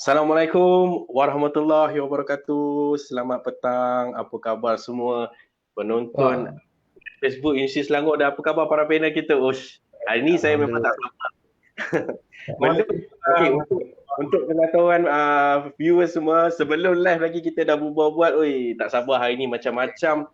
Assalamualaikum warahmatullahi wabarakatuh. Selamat petang. Apa khabar semua penonton Wah, Facebook Universiti Selangor dan apa khabar para panel kita? Ush, hari ni saya memang tak alhamdulillah. sabar. Belum. Okey, Waalaikumsalam. untuk pengetahuan viewers semua, sebelum live lagi kita dah buat-buat, oi, tak sabar hari ni macam-macam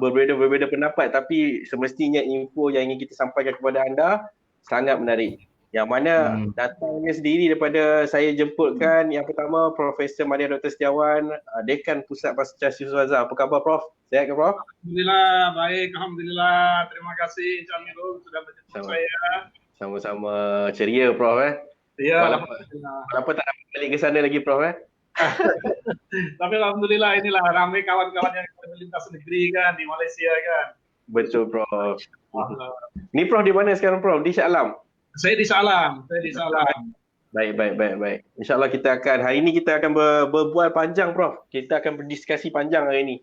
berbeza-berbeza pendapat, tapi semestinya info yang ingin kita sampaikan kepada anda sangat menarik. Yang mana datangnya sendiri daripada saya jemputkan yang pertama Profesor Madia Dr. Setiawan, Dekan Pusat Pasca Siswaza. Apa khabar Prof? Sihat ke Prof? Alhamdulillah, baik. Alhamdulillah. Terima kasih Encik Amirul sudah menjemput saya. Sama-sama ceria Prof Ya, Walaupun tak dapat balik ke sana lagi Prof Tapi Alhamdulillah inilah ramai kawan-kawan yang melintas negeri kan di Malaysia kan. Betul Prof. Ni Prof di mana sekarang Prof? Di Shah Alam? Saya di Salam. Baik. InsyaAllah kita akan, hari ini kita akan berbual panjang Prof. Kita akan berdiskusi panjang hari ini.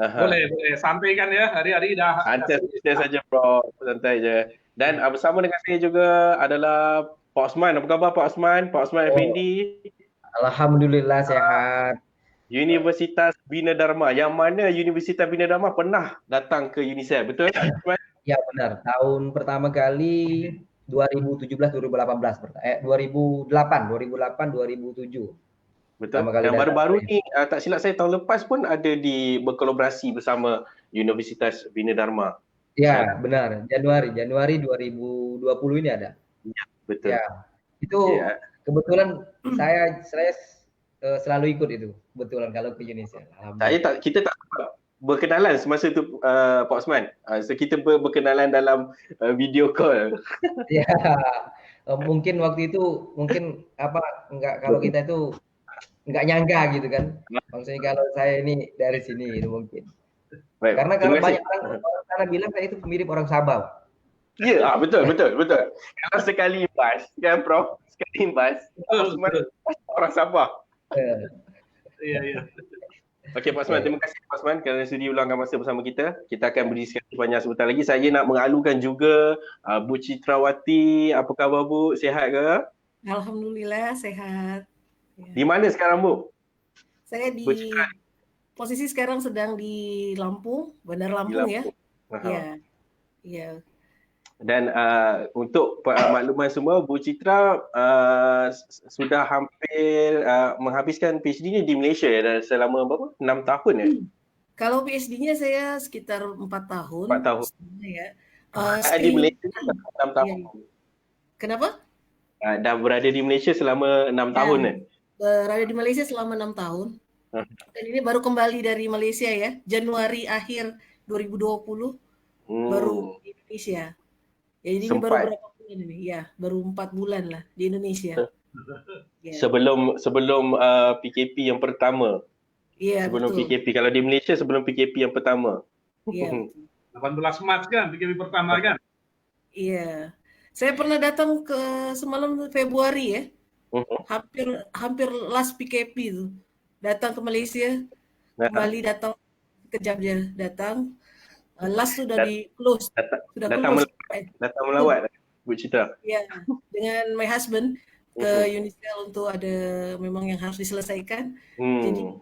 Boleh. Santai kan ya, hari-hari dah. Santai saja Prof. Santai je. Dan bersama dengan saya juga adalah Pak Osman. Apa khabar Pak Osman? Pak Osman Effendi. Alhamdulillah sehat. Universitas Bina Dharma. Yang mana Universitas Bina Dharma pernah datang ke UNICEF, betul? Ya benar, tahun pertama kali 2017-2018, 2008, 2007. Betul. Dan baru-baru ni tak silap saya tahun lepas pun ada berkolaborasi bersama Universitas Bina Dharma. Ya, benar. Januari 2020 ini ada. Ya, betul. Ya. Itu kebetulan saya selalu ikut itu. Kebetulan kalau ke Indonesia. Kita tak berkenalan semasa tu Pak Osman. So kita berkenalan dalam video call. Ya. Mungkin waktu itu kalau kita itu enggak nyangka gitu kan. Maksudnya kalau saya ini dari sini itu mungkin. Baik, karena kalau banyak orang bilang saya itu mirip orang Sabah. Ya, betul. Kalau sekali imbas, kan Prof? Sekali imbas, orang Sabah. Iya. Okey Pak Osman, terima kasih Pak Osman kerana sudi luangkan masa bersama kita. Kita akan berdiskusi panjang sebentar lagi. Saya nak mengalukan juga Bu Citrawati. Apa khabar Bu? Sihat ke? Alhamdulillah sehat. Di mana sekarang Bu? Saya di posisi sekarang sedang di Lampung, Bandar Lampung ya. Iya. Dan untuk makluman semua, Bu Citra sudah hampir menghabiskan PhD-nya di Malaysia ya, selama berapa? 6 tahun ya? Kalau PhD-nya saya sekitar 4 tahun. 4 tahun. Ya. Di Malaysia 6 tahun. Kenapa? Dah berada di Malaysia selama 6 tahun ya? Berada di Malaysia selama 6 tahun. Dan ini baru kembali dari Malaysia ya, Januari akhir 2020 baru di Indonesia. Ya, jadi ini baru berapa bulan ini? Ya, baru 4 bulan lah di Indonesia. Sebelum PKP yang pertama. Iya, sebelum betul. PKP. Kalau di Malaysia sebelum PKP yang pertama. Iya. 18 Maret kan, PKP pertama kan? Iya. Saya pernah datang ke semalam Februari ya. Hampir last PKP itu. Datang ke Malaysia, kembali datang kejap je datang. Last sudah di close. Sudah close. Datang melawat Bu Citra. Ya, dengan my husband ke UNICEF untuk ada memang yang harus diselesaikan. Jadi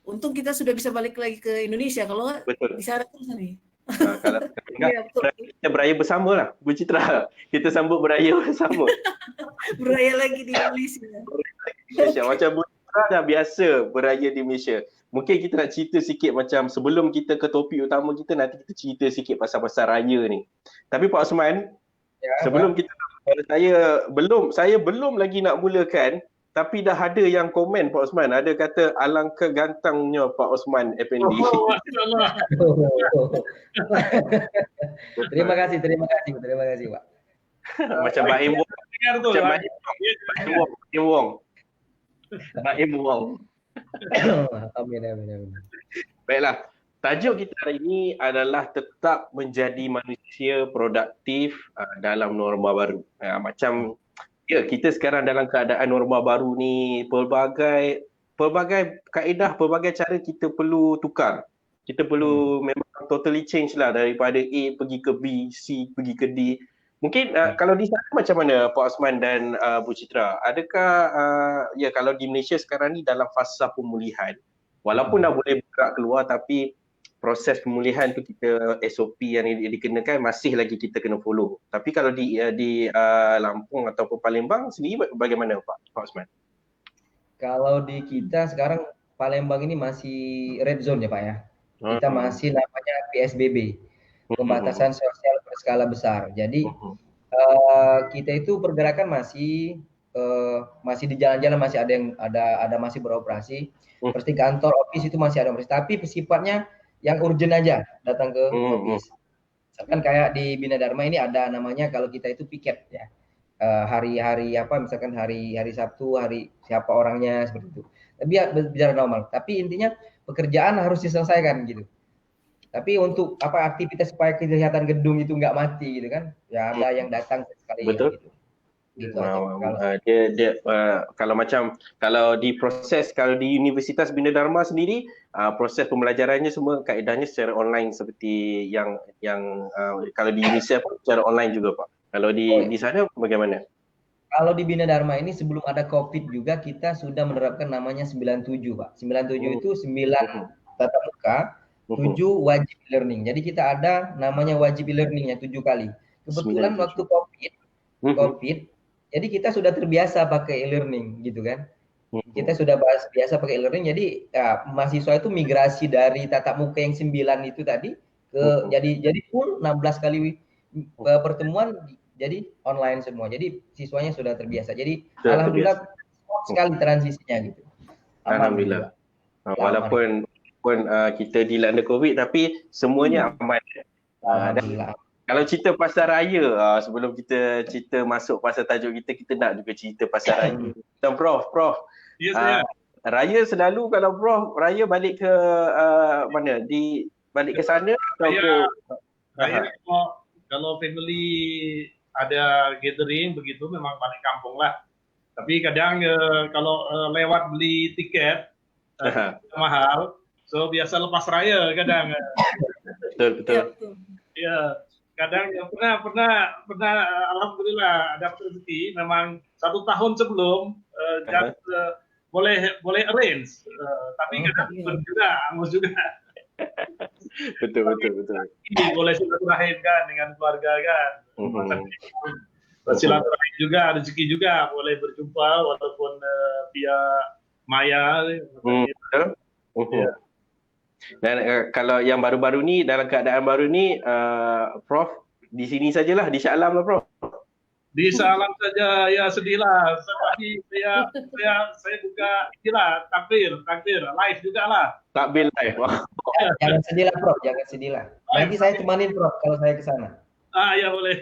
untung kita sudah bisa balik lagi ke Indonesia, kalau nggak di sana terus nih. Kalau kita beraya bersama lah Bu Citra. Kita sambut beraya bersama. Beraya lagi di Malaysia. Macam Bu Citra dah biasa beraya di Malaysia. Mungkin kita nak cerita sikit macam sebelum kita ke topik utama kita, nanti kita cerita sikit pasal-pasal raya ni. Tapi Pak Osman, sebelum kita, saya belum lagi nak mulakan, tapi dah ada yang komen Pak Osman, ada kata alangkah gantangnya Pak Osman Effendi. Terima kasih Pak. Macam Baim Wong. Amin. Baiklah, tajuk kita hari ini adalah tetap menjadi manusia produktif dalam norma baru. Macam kita sekarang dalam keadaan norma baru ni, pelbagai kaedah, pelbagai cara kita perlu tukar. Kita perlu memang totally change lah, daripada A pergi ke B, C pergi ke D. Mungkin kalau di sana macam mana Pak Osman dan Bu Citra? Adakah ya kalau di Malaysia sekarang ni dalam fasa pemulihan, walaupun dah boleh bergerak keluar tapi proses pemulihan tu kita SOP yang dikenakan masih lagi kita kena follow. Tapi kalau di Lampung ataupun Palembang sendiri bagaimana Pak Osman? Kalau di kita sekarang Palembang ini masih red zone ya Pak ya. Kita masih namanya PSBB, pembatasan sosial berskala besar. Jadi kita itu pergerakan masih di jalan-jalan, masih ada masih beroperasi. Seperti kantor, office itu masih ada operasi, tapi sifatnya yang urgent aja datang ke office. Misalkan kayak di Bina Dharma ini ada namanya kalau kita itu piket ya. Hari-hari apa misalkan hari Sabtu, hari siapa orangnya seperti itu. Tapi ya bicara normal. Tapi intinya pekerjaan harus diselesaikan gitu. Tapi untuk apa aktivitas supaya kelihatan gedung itu nggak mati gitu kan? Ya ada yang datang sekali. Betul. Gitu kalau di proses, kalau di Universitas Bina Dharma sendiri proses pembelajarannya semua kaedahnya secara online seperti yang kalau di Indonesia pun secara online juga Pak. Kalau di sana bagaimana? Kalau di Bina Dharma ini sebelum ada COVID juga kita sudah menerapkan namanya 97 Pak. 97 itu 9 tatap muka, 7 wajib learning. Jadi kita ada namanya wajib learningnya 7 kali. Kebetulan waktu COVID, jadi kita sudah terbiasa pakai e-learning gitu kan. Kita sudah biasa pakai e-learning, jadi ya, mahasiswa itu migrasi dari tatap muka yang 9 itu tadi ke jadi full 16 kali pertemuan jadi online semua. Jadi siswanya sudah terbiasa. Jadi alhamdulillah sekali transisinya gitu. Alhamdulillah. Walaupun kita dilanda COVID tapi semuanya aman. Alhamdulillah. Kalau cerita pasar raya, sebelum kita cerita masuk pasal tajuk kita nak juga cerita pasar raya. Dan Prof. Yes, raya selalu kalau Prof raya balik ke mana? Balik ke sana atau raya kalau family ada gathering begitu memang balik kampung lah. Tapi kadang kalau lewat beli tiket mahal, so biasa lepas raya kadang. Betul. Ya, kadang pernah alhamdulillah ada rezeki memang 1 tahun sebelum boleh arrange, tapi kadang juga angus juga. Betul. Boleh silaturahim kan dengan keluarga kan. Silaturahim juga, rezeki juga boleh berjumpa walaupun via maya. Dan kalau yang baru-baru ni dalam keadaan baru ni Prof di sini sajalah di Shah Alam lah Prof. Di Shah Alam saja ya sedihlah. Tapi saya buka inilah takbir live juga lah. Takbir live. Jangan sedih lah Prof, jangan sedih lah. Nanti saya temanin Prof kalau saya ke sana. Ya boleh.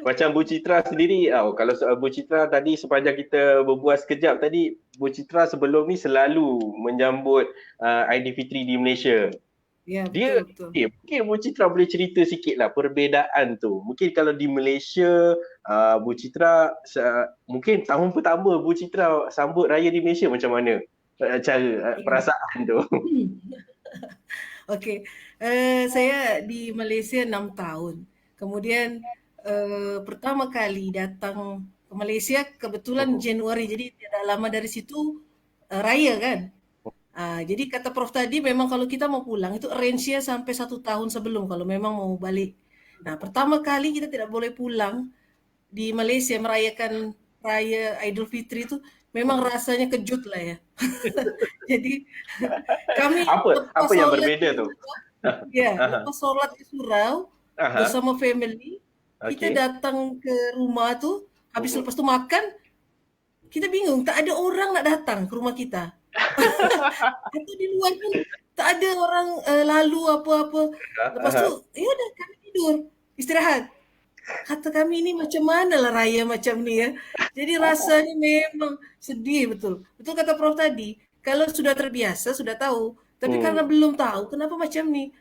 Macam Bu Citra sendiri, kalau soal Bu Citra tadi sepanjang kita berbual sekejap tadi, Bu Citra sebelum ni selalu menyambut Aidilfitri di Malaysia. Ya, betul. Mungkin Bu Citra boleh cerita sikit lah perbezaan tu. Mungkin kalau di Malaysia, Bu Citra mungkin tahun pertama Bu Citra sambut raya di Malaysia macam mana? Cara perasaan tu. Okey. Saya di Malaysia 6 tahun. Kemudian pertama kali datang ke Malaysia kebetulan Januari, jadi tidak lama dari situ raya kan. Jadi kata Prof tadi memang kalau kita mau pulang itu arrange-nya sampai 1 tahun sebelum kalau memang mau balik. Nah pertama kali kita tidak boleh pulang di Malaysia merayakan raya Aidilfitri itu memang rasanya kejut lah ya. Jadi kami apa yang berbeza tu? Ya, lepas solat di surau bersama family, kita datang ke rumah tu, habis lepas tu makan, kita bingung, tak ada orang nak datang ke rumah kita. Atau di luar pun tak ada orang lalu apa-apa. Lepas tu, yaudah kami tidur, istirahat. Kata kami ni macam mana lah raya macam ni ya. Jadi rasanya memang sedih betul. Betul kata Prof tadi, kalau sudah terbiasa, sudah tahu. Tapi karena belum tahu, kenapa macam ni?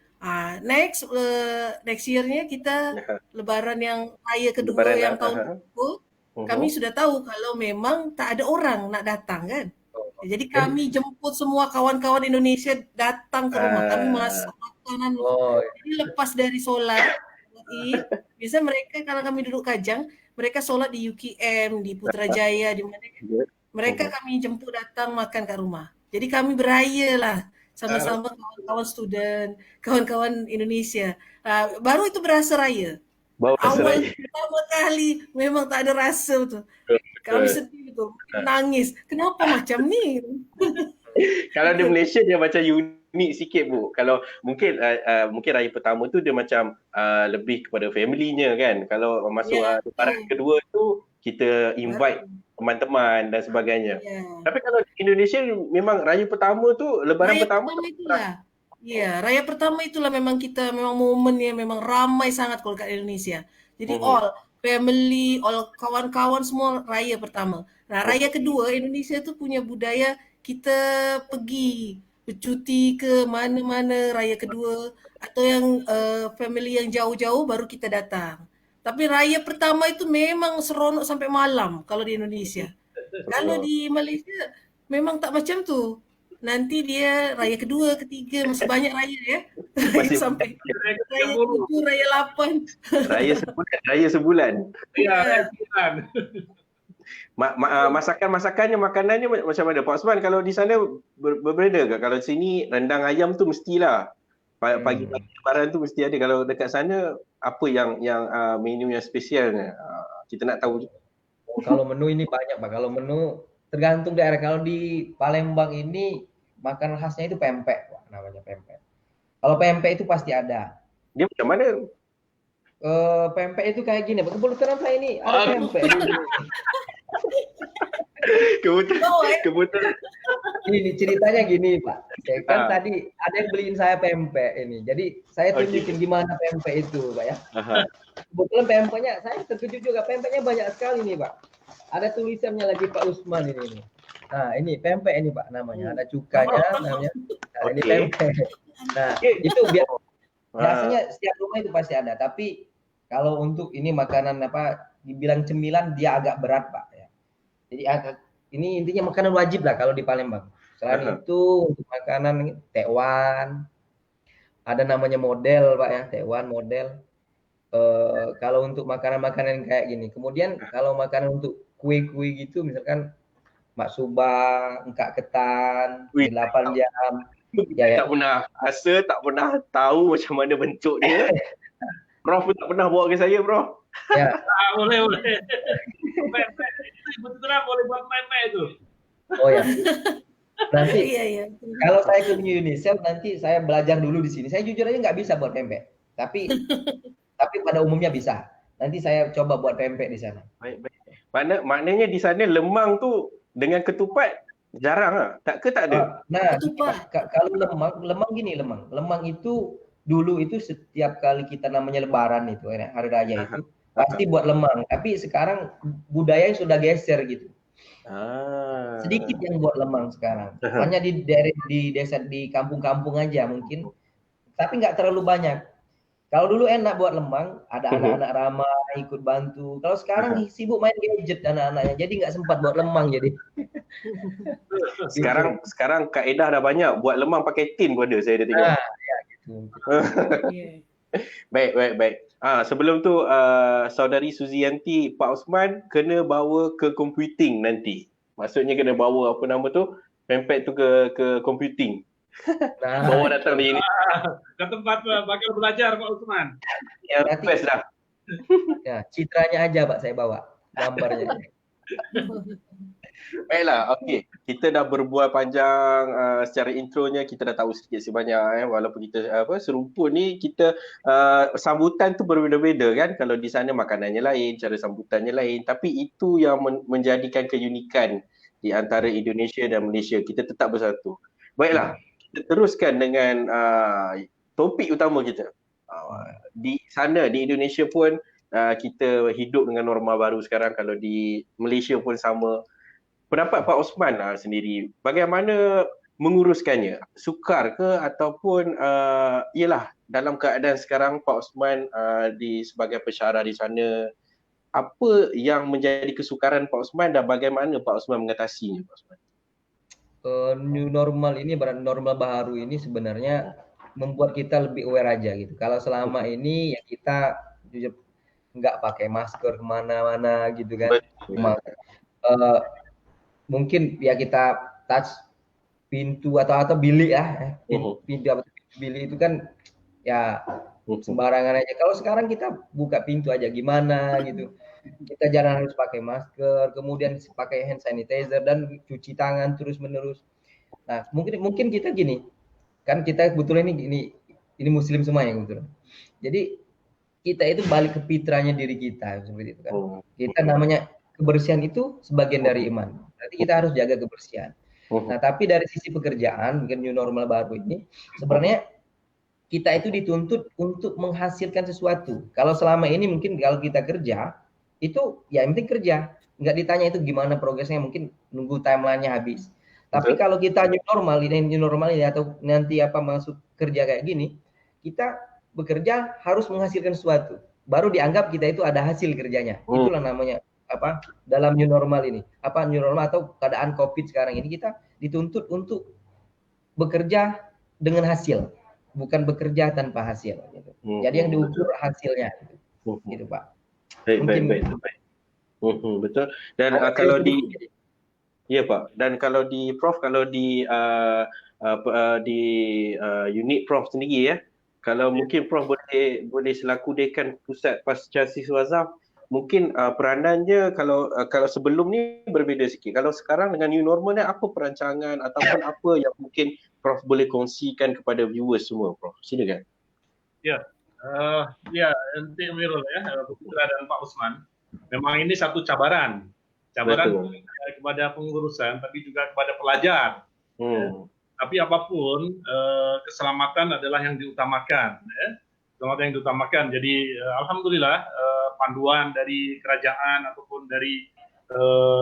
Next year-nya kita lebaran yang raya kedua yang tahun itu, kami sudah tahu kalau memang tak ada orang nak datang kan. Jadi kami jemput semua kawan-kawan Indonesia datang ke rumah kami, masak makanan. Jadi lepas dari solat Biasa mereka kalau kami duduk Kajang, mereka sholat di UKM, di Putrajaya, di mana. Mereka kami jemput datang makan ke rumah. Jadi kami beraya lah sama-sama kawan-kawan student, kawan-kawan Indonesia. Baru itu berasa raya. Awal pertama kali memang tak ada rasa betul. Kami sedih betul, nangis. Kenapa macam ni? Kalau di Malaysia dia macam unik sikit Bu. Kalau mungkin raya pertama tu dia macam lebih kepada family-nya kan. Kalau masuk lebaran kedua tu kita invite teman-teman dan sebagainya. Tapi kalau di Indonesia memang raya pertama tu lebaran pertama itulah. Ya, raya pertama itulah memang kita memang momen yang memang ramai sangat kalau kat Indonesia. Jadi all family, all kawan-kawan semua raya pertama. Nah, raya kedua Indonesia tu punya budaya kita pergi bercuti ke mana-mana raya kedua atau yang family yang jauh-jauh baru kita datang. Tapi raya pertama itu memang seronok sampai malam kalau di Indonesia. Kalau di Malaysia memang tak macam tu. Nanti dia raya kedua, ketiga, masih banyak raya ya. Raya sampai raya 7, raya 8. Raya sebulan. Ya, Masakannya, makanannya macam mana Pak Osman? Kalau di sana berbeza ke? Kalau sini rendang ayam tu mestilah. Pagi-pagi lebaran tu mesti ada. Kalau dekat sana apa yang menu yang spesialnya? Kita nak tahu. Kalau menu ini banyak Pak. Kalau menu tergantung daerah. Kalau di Palembang ini makanan khasnya itu pempek, Pak, namanya pempek. Kalau pempek itu pasti ada. Dia macam mana? Pempek itu kayak gini. Kebetulan saya ini ada pempek. Kebetulan. Ini ceritanya gini Pak. Saya kan tadi ada yang beliin saya pempek ini. Jadi saya tunjukin gimana pempek itu Pak ya. Kebetulan pempeknya saya terkejut juga. Pempeknya banyak sekali nih Pak. Ada tulisannya lagi Pak Usman ini. Nah ini pempek ini Pak namanya. Ada cukanya namanya. Nah ini pempek. Nah itu biasanya setiap rumah itu pasti ada. Tapi kalau untuk ini makanan apa dibilang cemilan dia agak berat Pak ya. Jadi ini intinya makanan wajib lah kalau di Palembang. Selain itu untuk makanan tekwan, ada namanya model Pak ya, tekwan model. Kalau untuk makanan-makanan kayak gini. Kemudian kalau makanan untuk kue-kue gitu misalkan maksuba, engkak ketan, 8 jam. Tak pernah rasa, tak pernah tahu macam mana bentuk dia. Prof pun tak pernah bawa ke saya, Prof. Ya. Boleh. Betul boleh buat main-main itu. Oh ya. Nanti kalau saya ke UNICEF nanti saya belajar dulu di sini. Saya jujur aja nggak bisa buat pempek. Tapi pada umumnya bisa. Nanti saya coba buat pempek di sana. Baik. Maknanya di sana lemang tu dengan ketupat jarang lah. Tak ada? Nah, kalau lemang gini lemang. Lemang itu dulu itu setiap kali kita namanya lebaran itu hari raya itu pasti buat lemang. Tapi sekarang budaya sudah geser gitu. Sedikit yang buat lemang sekarang. Hanya di desa di kampung-kampung aja mungkin. Tapi nggak terlalu banyak. Kalau dulu enak buat lemang, ada anak-anak ramah ikut bantu. Kalau sekarang sibuk main gadget anak-anaknya, jadi nggak sempat buat lemang jadi. Sekarang kaedah dah banyak, buat lemang pakai tin pun ada saya dah tengok. Ya gitu. Baik. Sebelum tu saudari Suzianti, Pak Osman kena bawa ke computing nanti. Maksudnya kena bawa apa nama tu? Pempek tu ke computing. Bawa datang di sini. Ke tempat bakal belajar Pak Usman. Ya, best dah. Ya, citranya aja Pak saya bawa, gambarnya. Baiklah, okey. Kita dah berbual panjang secara intronya, kita dah tahu sedikit sebanyak walaupun kita serumpun ni kita sambutan tu berbeza-beza kan. Kalau di sana makanannya lain, cara sambutannya lain, tapi itu yang menjadikan keunikan di antara Indonesia dan Malaysia. Kita tetap bersatu. Baiklah, kita teruskan dengan topik utama kita. Di sana di Indonesia pun kita hidup dengan norma baru sekarang. Kalau di Malaysia pun sama. Pendapat Pak Osman sendiri, bagaimana menguruskannya? Sukar ke ataupun ialah dalam keadaan sekarang Pak Osman sebagai pensyarah di sana, apa yang menjadi kesukaran Pak Osman dan bagaimana Pak Osman mengatasinya Pak Osman? New normal ini, normal baru ini sebenarnya membuat kita lebih aware aja gitu. Kalau selama ini ya kita nggak pakai masker kemana-mana gitu kan. Mungkin ya kita touch pintu atau bilik ya, pintu atau bilik itu kan ya sembarangan aja. Kalau sekarang kita buka pintu aja gimana gitu. Kita jarang harus pakai masker, kemudian pakai hand sanitizer dan cuci tangan terus-menerus. Nah, mungkin kita gini, kan kita kebetulan ini muslim semua ya kebetulan. Jadi kita itu balik ke fitrahnya diri kita seperti itu kan. Kita namanya kebersihan itu sebagian dari iman. Berarti kita harus jaga kebersihan. Nah, tapi dari sisi pekerjaan, mungkin new normal baru ini, sebenarnya kita itu dituntut untuk menghasilkan sesuatu. Kalau selama ini mungkin kalau kita kerja, itu ya yang penting kerja. Nggak ditanya itu gimana progresnya, mungkin nunggu timeline-nya habis. Tapi kalau kita new normal ini atau nanti masuk kerja kayak gini, kita bekerja harus menghasilkan sesuatu. Baru dianggap kita itu ada hasil kerjanya. Itulah namanya dalam new normal ini. New normal atau keadaan COVID sekarang ini kita dituntut untuk bekerja dengan hasil, bukan bekerja tanpa hasil gitu. Jadi yang diukur hasilnya gitu Pak. Baik. Betul. Dan kalau iya Pak. Dan kalau di Prof, kalau di unit Prof sendiri ya, kalau mungkin Prof boleh selaku dekan Pusat Pasca Siswazam, mungkin peranannya kalau sebelum ni berbeza sikit. Kalau sekarang dengan new normal ni, apa perancangan ataupun apa yang mungkin Prof boleh kongsikan kepada viewers semua, Prof? Silakan. Ya, Encik Amirul ya, Putra dan Pak Usman. Memang ini satu cabaran kepada pengurusan, tapi juga kepada pelajar. Tapi apapun, keselamatan adalah yang diutamakan. Ya. Keselamatan yang diutamakan. Jadi alhamdulillah panduan dari kerajaan ataupun dari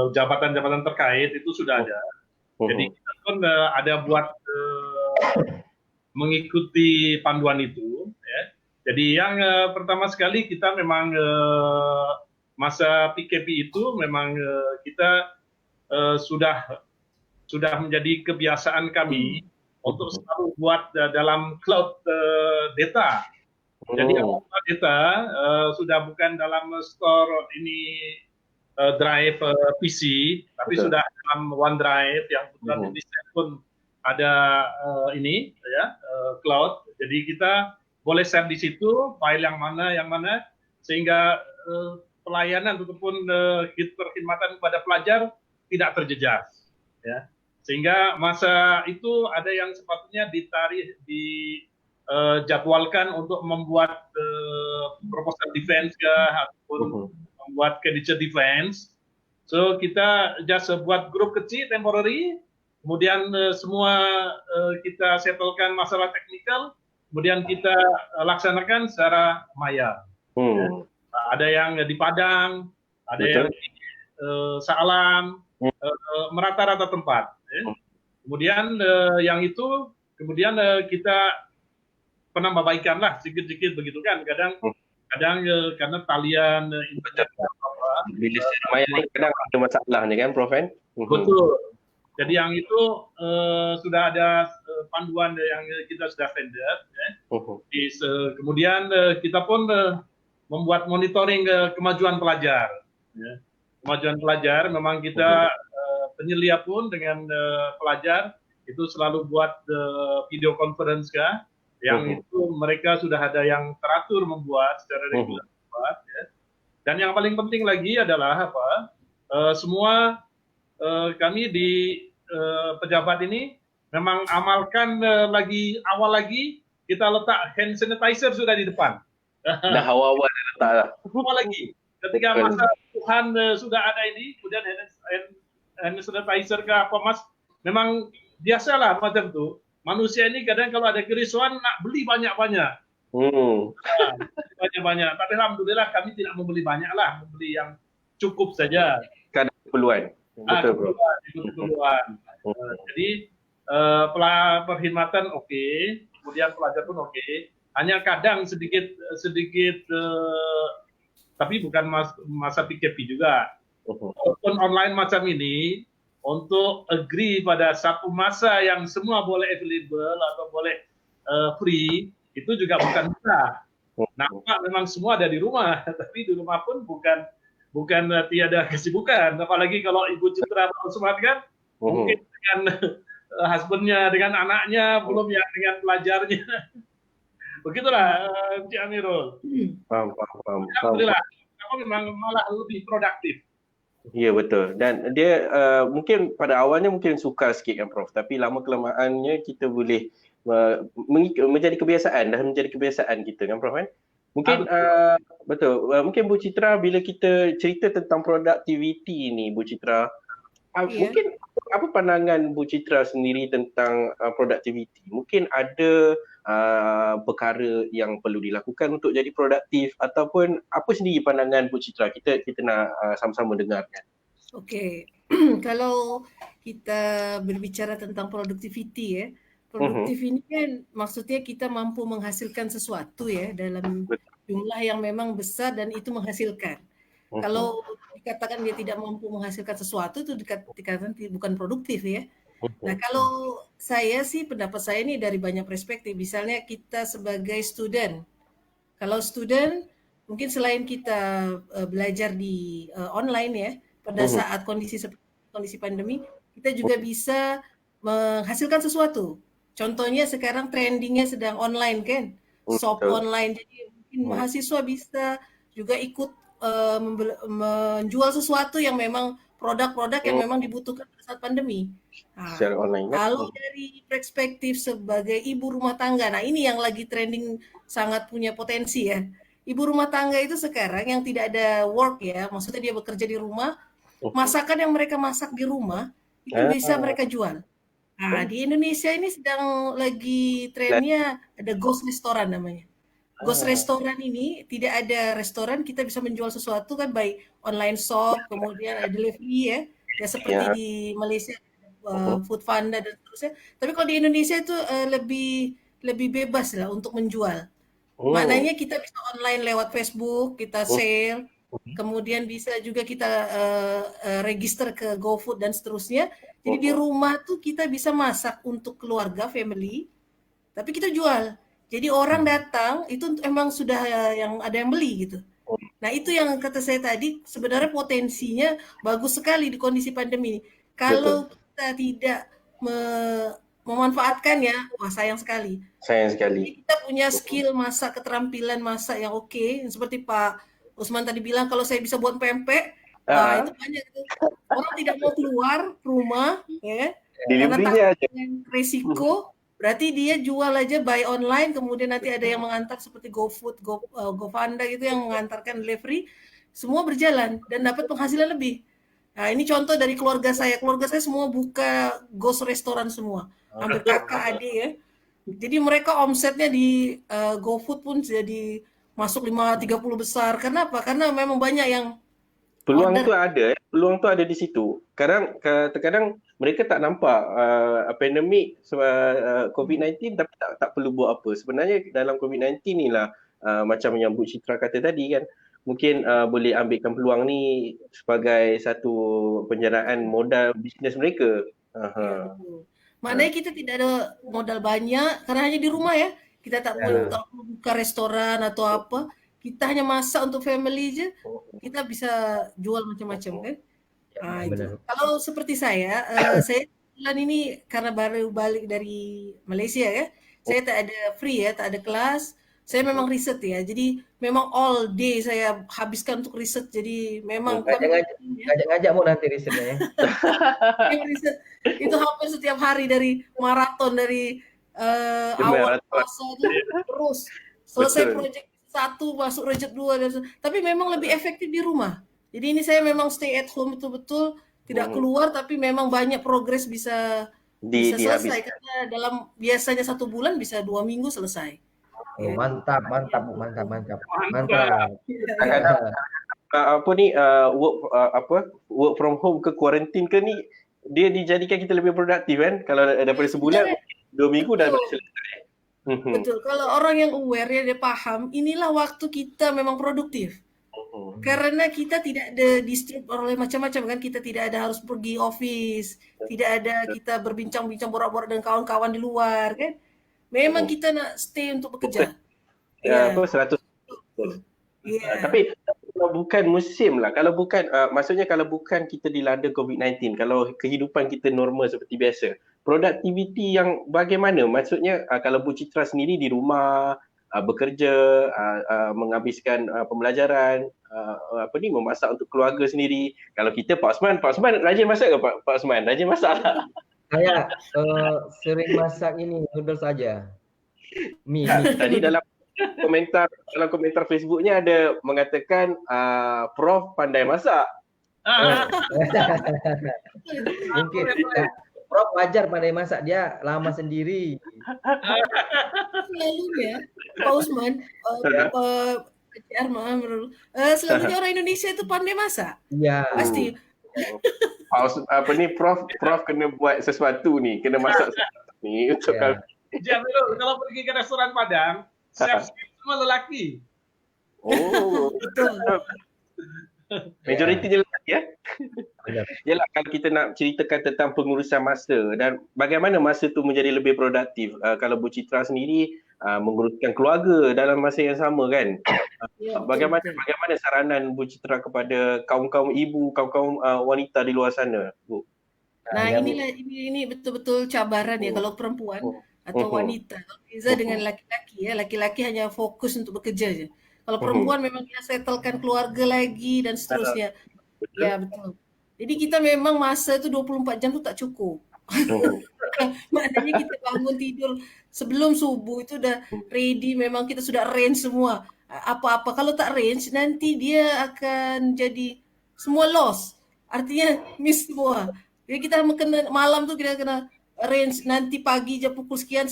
jabatan-jabatan terkait itu sudah ada. Jadi kita pun ada buat mengikuti panduan itu. Ya. Jadi yang pertama sekali kita memang masa PKP itu memang kita sudah menjadi kebiasaan kami untuk selalu buat dalam cloud data. Jadi data sudah bukan dalam store ini drive PC, tapi sudah dalam OneDrive yang kebetulan di set pun ada ini ya cloud. Jadi kita boleh share di situ file yang mana sehingga pelayanan ataupun perkhidmatan kepada pelajar tidak terjejas ya. Sehingga masa itu ada yang sepatutnya jadwalkan untuk membuat proposal defense ataupun membuat candidature defense. So kita just buat grup kecil temporary, kemudian semua kita settlekan masalah teknikal, kemudian kita laksanakan secara maya. Ya. Ada yang di Padang, ada yang di Salam, merata-rata tempat. Ya. Kemudian yang itu kita penambahbaikan lah sedikit-sedikit begitu kan. Kadang karena talian internet bila lumayan ni kadang ada masalah ni kan Prof kan. Betul. Jadi yang itu sudah ada panduan yang kita sudah standar. Ya. Kemudian kita pun membuat monitoring kemajuan pelajar. Ya. Kemajuan pelajar memang kita penyelia pun dengan pelajar itu selalu buat video conference kan, yang itu mereka sudah ada yang teratur membuat secara reguler. Ya. Dan yang paling penting lagi adalah semua kami di pejabat ini memang amalkan awal lagi kita letak hand sanitizer sudah di depan. Dah awal-awal letak lah. Awal lagi. Ketika masa Tuhan sudah ada ini, kemudian hand sanitizer ke apa mas, memang biasalah macam tu. Manusia ini kadang kalau ada kerisauan nak beli banyak-banyak. Banyak-banyak. Tapi alhamdulillah kami tidak membeli banyak lah, membeli yang cukup saja. Kadang keperluan. Betul, keperluan. Jadi perkhidmatan oke, kemudian pelajar pun oke. Hanya kadang sedikit tapi bukan masa PKP juga. Walaupun online macam ini, untuk agree pada satu masa yang semua boleh available atau boleh free, itu juga bukan mudah. Nampak memang semua ada di rumah, tapi di rumah pun bukan tiada kesibukan. Apalagi kalau Ibu Citra Usman kan mungkin dengan husbandnya, dengan anaknya, belum yang dengan pelajarnya. Begitulah Cik Amirul. Paham. Alhamdulillah, apa memang malah lebih produktif. Ya, betul. Dan dia mungkin pada awalnya mungkin sukar sikit kan Prof, tapi lama kelamaannya kita boleh menjadi kebiasaan, dah menjadi kebiasaan kita kan Prof kan. Mungkin betul. Mungkin Bu Citra, bila kita cerita tentang productivity ni Bu Citra, mungkin apa pandangan Bu Citra sendiri tentang productivity? Mungkin ada perkara yang perlu dilakukan untuk jadi produktif, ataupun apa sendiri pandangan Bu Citra? Kita nak sama-sama dengarkan. Okey. Kalau kita berbicara tentang productivity produktif ini kan maksudnya kita mampu menghasilkan sesuatu ya dalam jumlah yang memang besar dan itu menghasilkan. Kalau dikatakan dia tidak mampu menghasilkan sesuatu itu dikatakan bukan produktif ya. Nah, kalau saya sih pendapat saya ini dari banyak perspektif. Misalnya kita sebagai student. Kalau student mungkin selain kita belajar di online ya, pada saat kondisi pandemi, kita juga bisa menghasilkan sesuatu. Contohnya sekarang trendingnya sedang online kan, shop online. Jadi mungkin mahasiswa bisa juga ikut menjual sesuatu yang memang produk-produk yang memang dibutuhkan pada saat pandemi. Secara online. Kalau dari perspektif sebagai ibu rumah tangga, nah ini yang lagi trending sangat punya potensi ya. Ibu rumah tangga itu sekarang yang tidak ada work ya, maksudnya dia bekerja di rumah, masakan yang mereka masak di rumah itu bisa mereka jual. Nah, di Indonesia ini sedang lagi trennya ada ghost restoran namanya. Ghost restoran ini tidak ada restoran, kita bisa menjual sesuatu kan by online shop, kemudian ada delivery ya seperti di Malaysia Food Panda dan seterusnya. Tapi kalau di Indonesia itu lebih bebas lah untuk menjual. Maknanya kita bisa online lewat Facebook, kita sale, kemudian bisa juga kita register ke GoFood dan seterusnya. Jadi di rumah tuh kita bisa masak untuk keluarga, family, tapi kita jual. Jadi orang datang itu emang sudah yang ada yang beli gitu. Nah itu yang kata saya tadi sebenarnya potensinya bagus sekali di kondisi pandemi. Kalau kita tidak memanfaatkan ya, wah sayang sekali. Sayang sekali. Jadi kita punya skill masak, keterampilan masak yang oke. Seperti Pak Usman tadi bilang kalau saya bisa buat pempek, wah itu banyak itu. Orang tidak mau keluar rumah ya, karena takut resiko. Berarti dia jual aja by online, kemudian nanti ada yang mengantar seperti GoFood, GoPanda gitu yang mengantarkan delivery, semua berjalan dan dapat penghasilan lebih. Nah ini contoh dari keluarga saya semua buka ghost restoran semua, hampir kakak adik ya. Jadi mereka omsetnya di GoFood pun jadi masuk 30 besar. Kenapa? Karena memang banyak yang peluang tu ada di situ. Kadang mereka tak nampak pandemik COVID-19 tapi tak perlu buat apa. Sebenarnya dalam COVID-19 ni lah macam yang Bu Citra kata tadi kan, mungkin boleh ambilkan peluang ni sebagai satu penjaraan modal bisnes mereka. Ya, maknanya kita tidak ada modal banyak karena hanya di rumah ya. Kita tak perlu buka restoran atau apa. Kita hanya masak untuk family aja, kita bisa jual macam-macam kan. Itu. Kalau seperti saya bulan ini karena baru balik dari Malaysia ya, saya tak ada free ya, tak ada kelas. Saya memang riset ya, jadi memang all day saya habiskan untuk riset. Jadi memang ngajak mau nanti risetnya ya. Riset itu hampir setiap hari dari maraton dari awal puasa terus selesai proyek 1 masuk project 2 dan tapi memang lebih efektif di rumah. Jadi ini saya memang stay at home betul-betul tidak keluar, tapi memang banyak progres bisa selesai karena dalam biasanya 1 bulan bisa 2 minggu selesai. Mantap. Work from home ke quarantine ke ni dia dijadikan kita lebih produktif kan. Kalau daripada sebulan 2 minggu dah selesai. Betul, kalau orang yang aware ya dia paham, inilah waktu kita memang produktif. Karena kita tidak ada disturb oleh macam-macam kan, kita tidak ada harus pergi office, tidak ada kita berbincang-bincang borak-borak dengan kawan-kawan di luar kan. Memang kita nak stay untuk bekerja. Ya, 100% Tapi kalau bukan musim lah, kalau bukan maksudnya kalau bukan kita dilanda COVID-19, kalau kehidupan kita normal seperti biasa, produktiviti yang bagaimana? Maksudnya kalau Bu Citra sendiri di rumah bekerja, menghabiskan pembelajaran, memasak untuk keluarga sendiri. Kalau kita Pak Osman rajin masak ke Pak Osman? Rajin masak tak? Saya sering masak ini noodles saja. Mie. Tadi dalam komentar Facebooknya ada mengatakan Prof pandai masak. Mungkin Prof wajar pandai masak, dia lama sendiri. Selalunya Pak Usman, selalunya orang Indonesia itu pandai masak. Iya. Pasti. Prof kena buat sesuatu ni, kena masak sesuatu ni untuk kalau pergi ke restoran Padang, chef semua lelaki. Oh, betul. Majoritinya lelaki ya. Yalah, kalau kita nak ceritakan tentang pengurusan masa dan bagaimana masa tu menjadi lebih produktif. Kalau Bu Citra sendiri menguruskan keluarga dalam masa yang sama kan. Bagaimana saranan Bu Citra kepada kaum-kaum ibu, kaum-kaum wanita di luar sana, Bu? Nah, ini betul-betul cabaran ya kalau perempuan atau wanita. Beza dengan laki-laki ya. Laki-laki hanya fokus untuk bekerja aja. Kalau perempuan memang dia settlekan keluarga lagi dan seterusnya. Ya, betul. Jadi kita memang masa itu 24 jam itu tak cukup. Maknanya kita bangun tidur sebelum subuh itu udah ready, memang kita sudah arrange semua. Apa-apa kalau tak arrange nanti dia akan jadi semua loss. Artinya miss semua. Jadi kita kena malam tu kita kena arrange nanti pagi je pukul sekian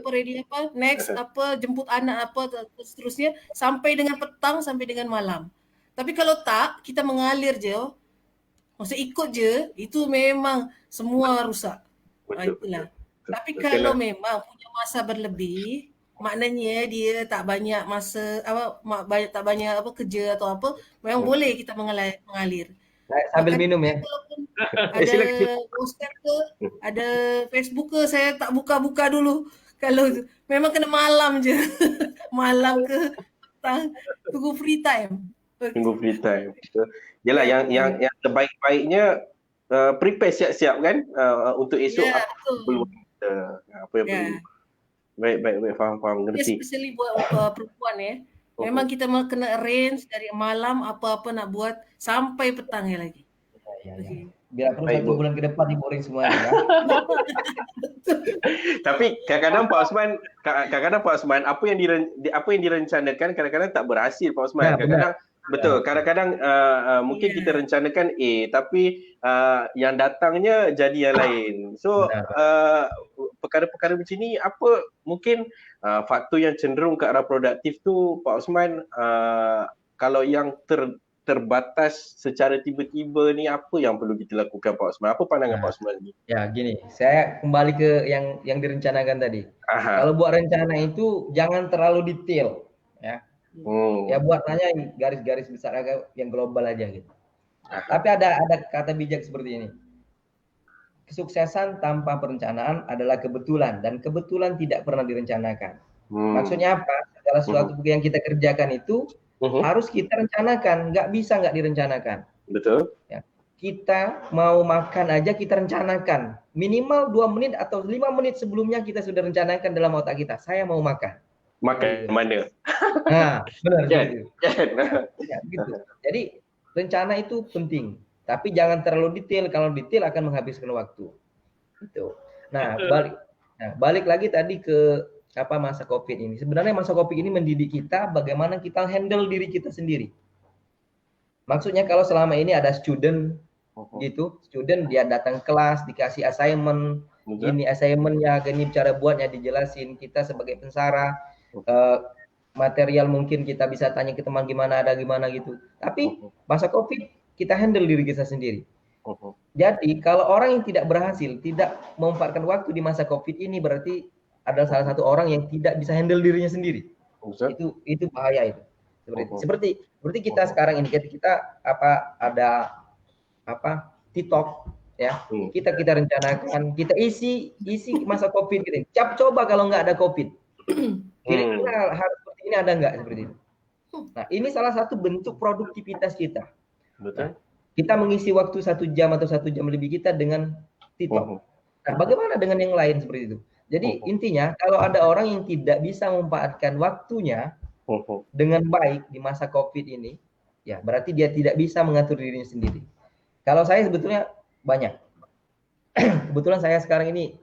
ready apa next apa jemput anak apa seterusnya sampai dengan petang sampai dengan malam. Tapi kalau tak kita mengalir je, maksud ikut je, itu memang semua rusak. Itulah. Tapi kalau memang punya masa berlebih, maknanya dia tak banyak masa tak banyak kerja atau apa, memang boleh kita mengalir. Sambil minum ya. Ada poster ke, ada Facebook ke, saya tak buka-buka dulu. Kalau memang kena malam je. Malam ke petang, tunggu free time. Tunggu free time. Yalah, yang terbaik-baiknya prepare siap-siap kan untuk esok perlu apa yang perlu. Baik, faham ngerti. Especially buat perempuan ya. Memang kita kena arrange dari malam apa-apa nak buat sampai petangnya lagi. Biar perlu 1 bulan ke depan diboring semuanya ya. Tapi kadang-kadang Pak Osman apa yang direncanakan kadang-kadang tak berhasil Pak Osman. Kadang-kadang betul, kadang-kadang mungkin kita rencanakan A tapi yang datangnya jadi yang lain. So perkara-perkara macam ni apa mungkin faktor yang cenderung ke arah produktif tu Pak Osman, kalau yang terbatas secara tiba-tiba ni apa yang perlu kita lakukan Pak Osman? Apa pandangan Pak Osman ni? Ya gini, saya kembali ke yang direncanakan tadi. Kalau buat rencana itu jangan terlalu detail ya. Ya buat nanya garis-garis besar yang global aja gitu. Tapi ada kata bijak seperti ini. Kesuksesan tanpa perencanaan adalah kebetulan dan kebetulan tidak pernah direncanakan. Maksudnya apa? Segala sesuatu yang kita kerjakan itu harus kita rencanakan, nggak bisa nggak direncanakan. Betul. Ya. Kita mau makan aja kita rencanakan. Minimal 2 menit atau 5 menit sebelumnya kita sudah rencanakan dalam otak kita. Saya mau makan. Makan mana? Nah, benar. Gitu. Ya, gitu. Jadi rencana itu penting. Tapi jangan terlalu detail. Kalau detail akan menghabiskan waktu. Itu. Nah, balik lagi tadi ke masa COVID ini. Sebenarnya masa COVID ini mendidik kita bagaimana kita handle diri kita sendiri. Maksudnya kalau selama ini ada student gitu, student dia datang kelas dikasih assignment, ini assignmentnya, ini cara buatnya dijelasin, kita sebagai pensara material mungkin kita bisa tanya ke teman gimana gitu. Tapi masa COVID kita handle diri kita sendiri. Jadi kalau orang yang tidak berhasil, tidak memanfaatkan waktu di masa COVID ini berarti adalah salah satu orang yang tidak bisa handle dirinya sendiri. Itu bahaya itu. Seperti kita sekarang ini kita ada TikTok ya. Kita rencanakan, kita isi masa COVID gitu. Coba kalau nggak ada COVID. Kira-kira harus seperti ini ada nggak seperti itu. Nah, ini salah satu bentuk produktivitas kita. Betul. Kita mengisi waktu 1 jam atau 1 jam lebih kita dengan TikTok. Nah, bagaimana dengan yang lain seperti itu? Jadi intinya kalau ada orang yang tidak bisa memanfaatkan waktunya dengan baik di masa COVID ini, ya berarti dia tidak bisa mengatur dirinya sendiri. Kalau saya sebetulnya banyak. Kebetulan saya sekarang ini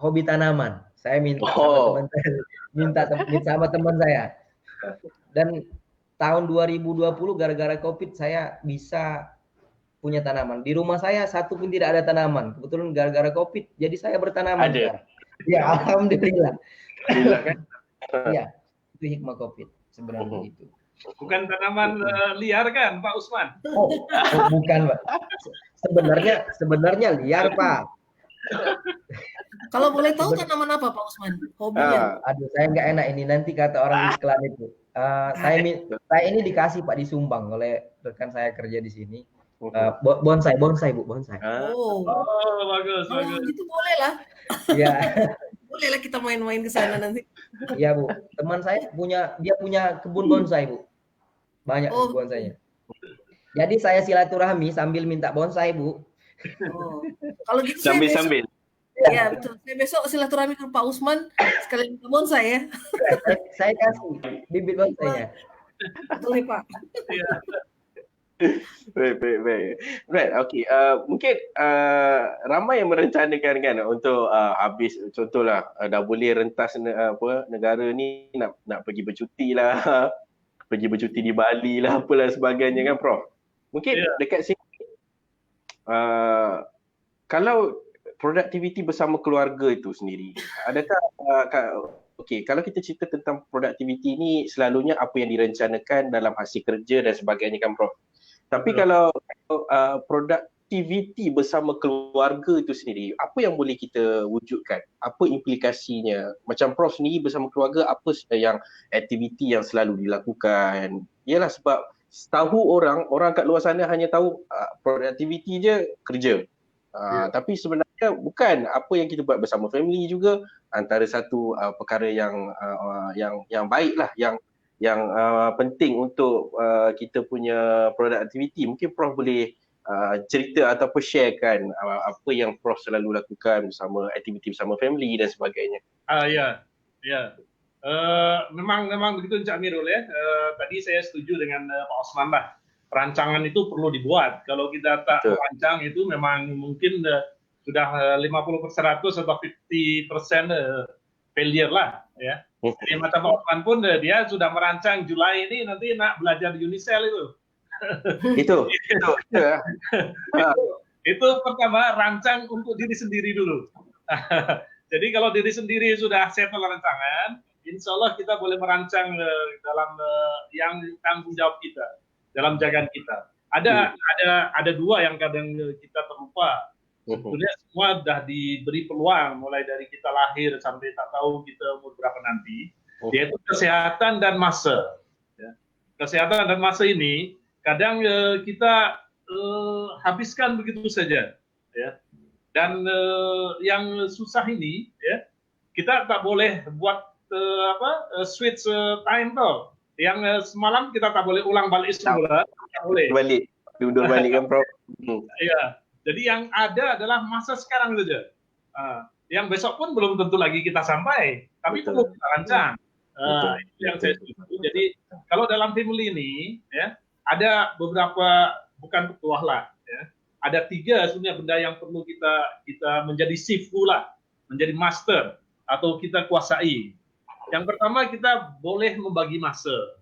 hobi tanaman. Saya minta sama teman saya, minta sama teman saya. Dan tahun 2020 gara-gara COVID saya bisa punya tanaman. Di rumah saya satu pun tidak ada tanaman. Kebetulan gara-gara COVID jadi saya bertanaman sekarang. Ya, alhamdulillah. Kan? Ya, itu hikmah COVID sebenarnya itu. Bukan tanaman liar kan, Pak Usman? Oh, bukan, Pak. Sebenarnya liar, Pak. Kalau boleh tahu tanaman apa, Pak Usman? Hobinya? Aduh, saya nggak enak ini. Nanti kata orang iklan itu. Saya ini dikasih Pak disumbang oleh rekan saya kerja di sini. Bonsai, Bu, bonsai. Oh, bagus. Itu boleh lah. Ya. Boleh lah kita main-main ke sana nanti. Iya, Bu. Teman saya punya kebun bonsai, Bu. Banyak bonsainya. Jadi saya silaturahmi sambil minta bonsai, Bu. Kalau gitu sambil. Ya, betul. Saya besok silaturahmi ke Pak Usman sekalian minta bonsai ya. Saya kasih bibit bonsainya. Betul, Pak. Iya. Baik. Right, okay. Mungkin ramai yang merencanakan kan untuk habis contohlah dah boleh rentas negara ni nak pergi bercuti lah, pergi bercuti di Bali lah, apalah sebagainya kan, Prof. Mungkin dekat sini kalau produktiviti bersama keluarga itu sendiri, adakah kalau kita cerita tentang produktiviti ni selalunya apa yang direncanakan dalam hasil kerja dan sebagainya kan, Prof. Tapi kalau produktiviti bersama keluarga itu sendiri, apa yang boleh kita wujudkan? Apa implikasinya? Macam Prof sendiri bersama keluarga, apa yang aktiviti yang selalu dilakukan? Yalah sebab setahu orang kat luar sana hanya tahu produktiviti je kerja. Tapi sebenarnya bukan, apa yang kita buat bersama family juga antara satu perkara yang baik lah, yang penting untuk kita punya productivity. Mungkin Prof boleh cerita ataupun sharekan apa yang Prof selalu lakukan bersama aktiviti bersama family dan sebagainya. Ya. Memang begitu Cak Mirul ya. Tadi saya setuju dengan Pak Osman lah. Rancangan itu perlu dibuat. Kalau kita tak merancang itu memang mungkin sudah 50% atau 50% failure lah ya. Jadi macam Pak Osman pun dia sudah merancang Julai ini nanti nak belajar di Unicel itu. Itu. Itu pertama rancang untuk diri sendiri dulu. Jadi kalau diri sendiri sudah settle rancangan, insya Allah kita boleh merancang dalam yang tanggung jawab kita, dalam jagaan kita. Ada dua yang kadang kita terlupa. Sebenarnya semua sudah diberi peluang mulai dari kita lahir sampai tak tahu kita umur berapa nanti, yaitu kesehatan dan masa. Ya. Kesehatan dan masa ini kadang kita habiskan begitu saja, ya. Dan yang susah ini, ya, kita tak boleh buat switch time tau. Yang semalam kita tak boleh ulang balik semula, tak boleh. Diundur balik kan, Prof. Iya. Jadi yang ada adalah masa sekarang saja. Yang besok pun belum tentu lagi kita sampai, tapi perlu kita rancang. Itu yang saya setuju. Jadi kalau dalam family ini, ya, ada beberapa, bukan petuah lah, ya, ada 3 sebenarnya benda yang perlu kita menjadi sifu lah, menjadi master atau kita kuasai. Yang pertama kita boleh membagi masa,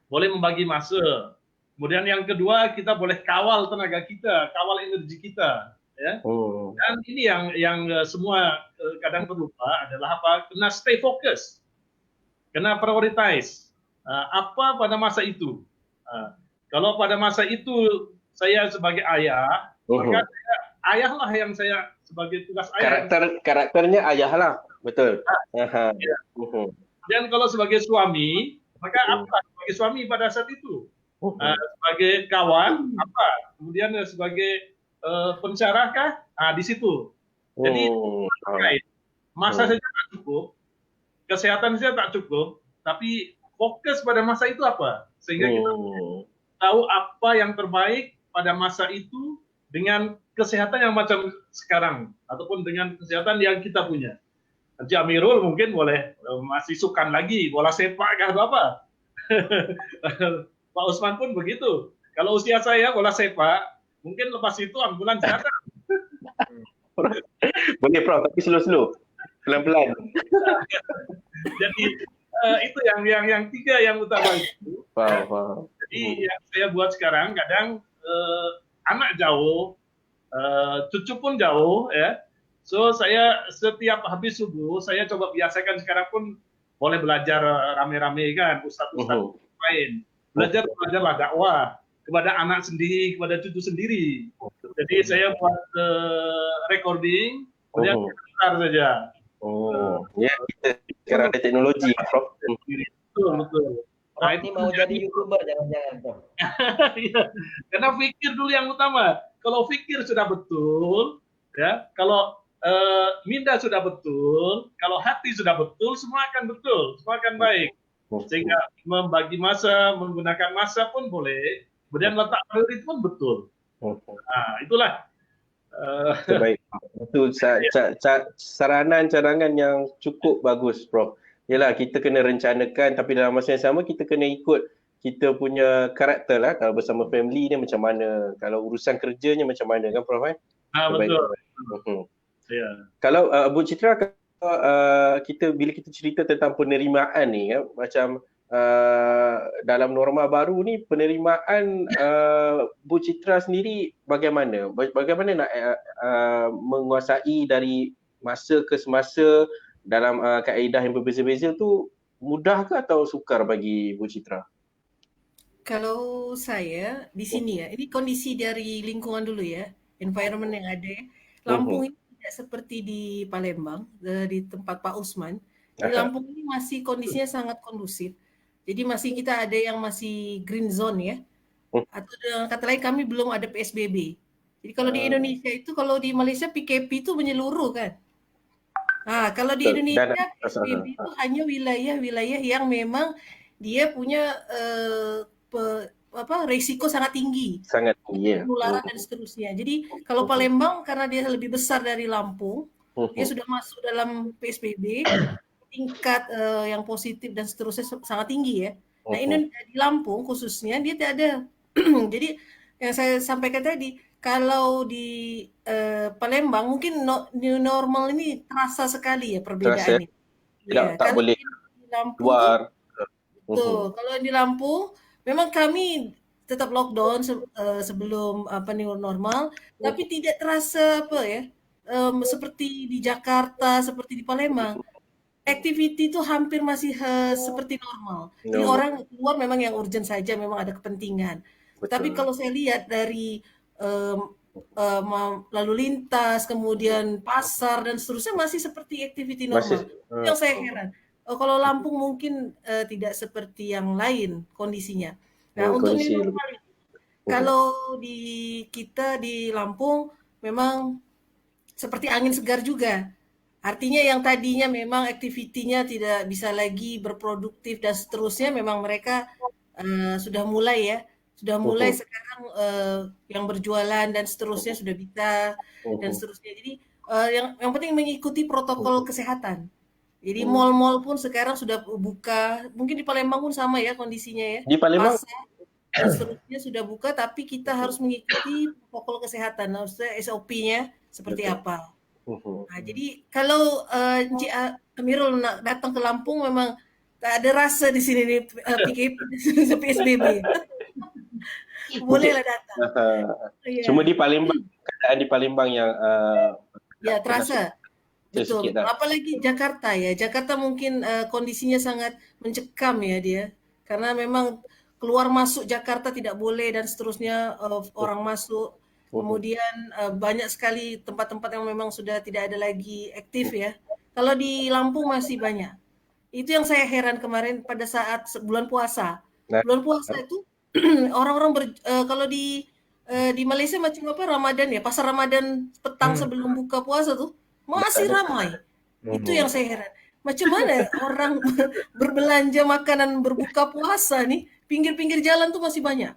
boleh membagi masa. Kemudian yang kedua kita boleh kawal tenaga kita, kawal energi kita, ya. Dan ini yang semua kadang terlupa adalah apa? Kena stay fokus, kena prioritize. Apa pada masa itu? Kalau pada masa itu saya sebagai ayah, maka ayah lah yang saya sebagai tugas ayah. Karakternya ayah lah, betul. Ya. Dan kalau sebagai suami, maka apa sebagai suami pada saat itu? Sebagai kawan apa? Kemudian sebagai pensyarah kah? Di situ. Jadi masa saja tak cukup. kesehatan saya tak cukup, tapi fokus pada masa itu apa, sehingga kita tahu apa yang terbaik pada masa itu dengan kesehatan yang macam sekarang ataupun dengan kesehatan yang kita punya. Nanti Amirul mungkin boleh masih sukan lagi bola sepak atau apa. Pak Usman pun begitu. Kalau usia saya bola sepak, mungkin lepas itu ambulan kesehatan. Boleh Prof, tapi slow-slow, pelan-pelan. Jadi itu yang tiga yang utama itu. Faham. Jadi yang saya buat sekarang kadang anak jauh, cucu pun jauh ya. So saya setiap habis subuh saya coba biasakan sekarang pun boleh belajar rame-rame kan, ustaz-ustaz lain. Belajarlah dakwah kepada anak sendiri, kepada cucu sendiri. Jadi saya buat recording, kemudian sebentar saja. Ya kita sekarang ada teknologi, Prof. Betul. Nah, ini mau jadi YouTuber jangan-jangan, Prof. Ya, karena fikir dulu yang utama. Kalau fikir sudah betul, ya, kalau minda sudah betul, kalau hati sudah betul, semua akan betul, semua akan baik. Sehingga membagi masa, menggunakan masa pun boleh, kemudian letak prioritas pun betul. Nah, itulah. Baik. Itu saranan cadangan yang cukup bagus, Prof. Yalah, kita kena rencanakan, tapi dalam masa yang sama kita kena ikut kita punya karakter lah. Kalau bersama family ni macam mana, kalau urusan kerjanya macam mana kan, Prof? Betul. Ya. Kalau Bu Citra, kita bila kita cerita tentang penerimaan ni kan, macam dalam norma baru ni penerimaan Bu Citra sendiri bagaimana? Bagaimana nak menguasai dari masa ke semasa dalam kaedah yang berbeza-beza tu, mudah ke atau sukar bagi Bu Citra? Kalau saya di sini ya, ini kondisi dari lingkungan dulu ya, environment yang ada. Lampung ini tidak seperti di Palembang, di tempat Pak Usman. Di Lampung ini masih kondisinya sangat kondusif. Jadi masih kita ada yang masih green zone ya. Atau dengan kata lain kami belum ada PSBB. Jadi kalau di Indonesia itu, kalau di Malaysia PKP itu menyeluruh kan. Nah, kalau di Indonesia PSBB itu hanya wilayah-wilayah yang memang dia punya risiko sangat tinggi. Sangat tinggi ya. Penularan dan seterusnya. Jadi kalau Palembang karena dia lebih besar dari Lampung, dia sudah masuk dalam PSBB, tingkat yang positif dan seterusnya sangat tinggi ya. Nah, ini di Lampung khususnya dia tidak ada. Jadi yang saya sampaikan tadi, kalau di Palembang mungkin new normal ini terasa sekali ya perbedaannya. Tak boleh keluar. Betul. Kalau di Lampung memang kami tetap lockdown sebelum new normal, tapi tidak terasa seperti di Jakarta, seperti di Palembang. Activity itu hampir masih seperti normal. Jadi orang keluar memang yang urgent saja, memang ada kepentingan. Betul. Tapi kalau saya lihat dari lalu lintas, kemudian pasar dan seterusnya masih seperti activity normal. Yang saya heran. Kalau Lampung mungkin tidak seperti yang lain kondisinya. Nah, untuk new normal ini, kalau kita di Lampung memang seperti angin segar juga. Artinya yang tadinya memang aktivitinya tidak bisa lagi berproduktif dan seterusnya, memang mereka sudah mulai sekarang yang berjualan dan seterusnya sudah bisa dan seterusnya. Jadi yang penting mengikuti protokol kesehatan. Jadi mal-mal pun sekarang sudah buka. Mungkin di Palembang pun sama ya kondisinya ya. Di Palembang dan seterusnya sudah buka, tapi kita harus mengikuti protokol kesehatan. Maksudnya SOP-nya seperti apa. Nah, jadi kalau Encik Amirul nak datang ke Lampung memang tak ada rasa di sini nih PSBB. Bolehlah datang. Cuma di Palembang, keadaan di Palembang yang ya terasa. Betul. Apalagi Jakarta ya. Jakarta mungkin kondisinya sangat mencekam ya dia. Karena memang keluar masuk Jakarta tidak boleh dan seterusnya orang masuk. Kemudian banyak sekali tempat-tempat yang memang sudah tidak ada lagi aktif ya. Kalau di Lampung masih banyak. Itu yang saya heran kemarin pada saat bulan puasa. Bulan puasa itu orang-orang kalau di Malaysia macam apa Ramadan ya, pasar Ramadan petang sebelum buka puasa tuh masih ramai. Itu yang saya heran. Macam mana orang berbelanja makanan berbuka puasa nih, pinggir-pinggir jalan tuh masih banyak.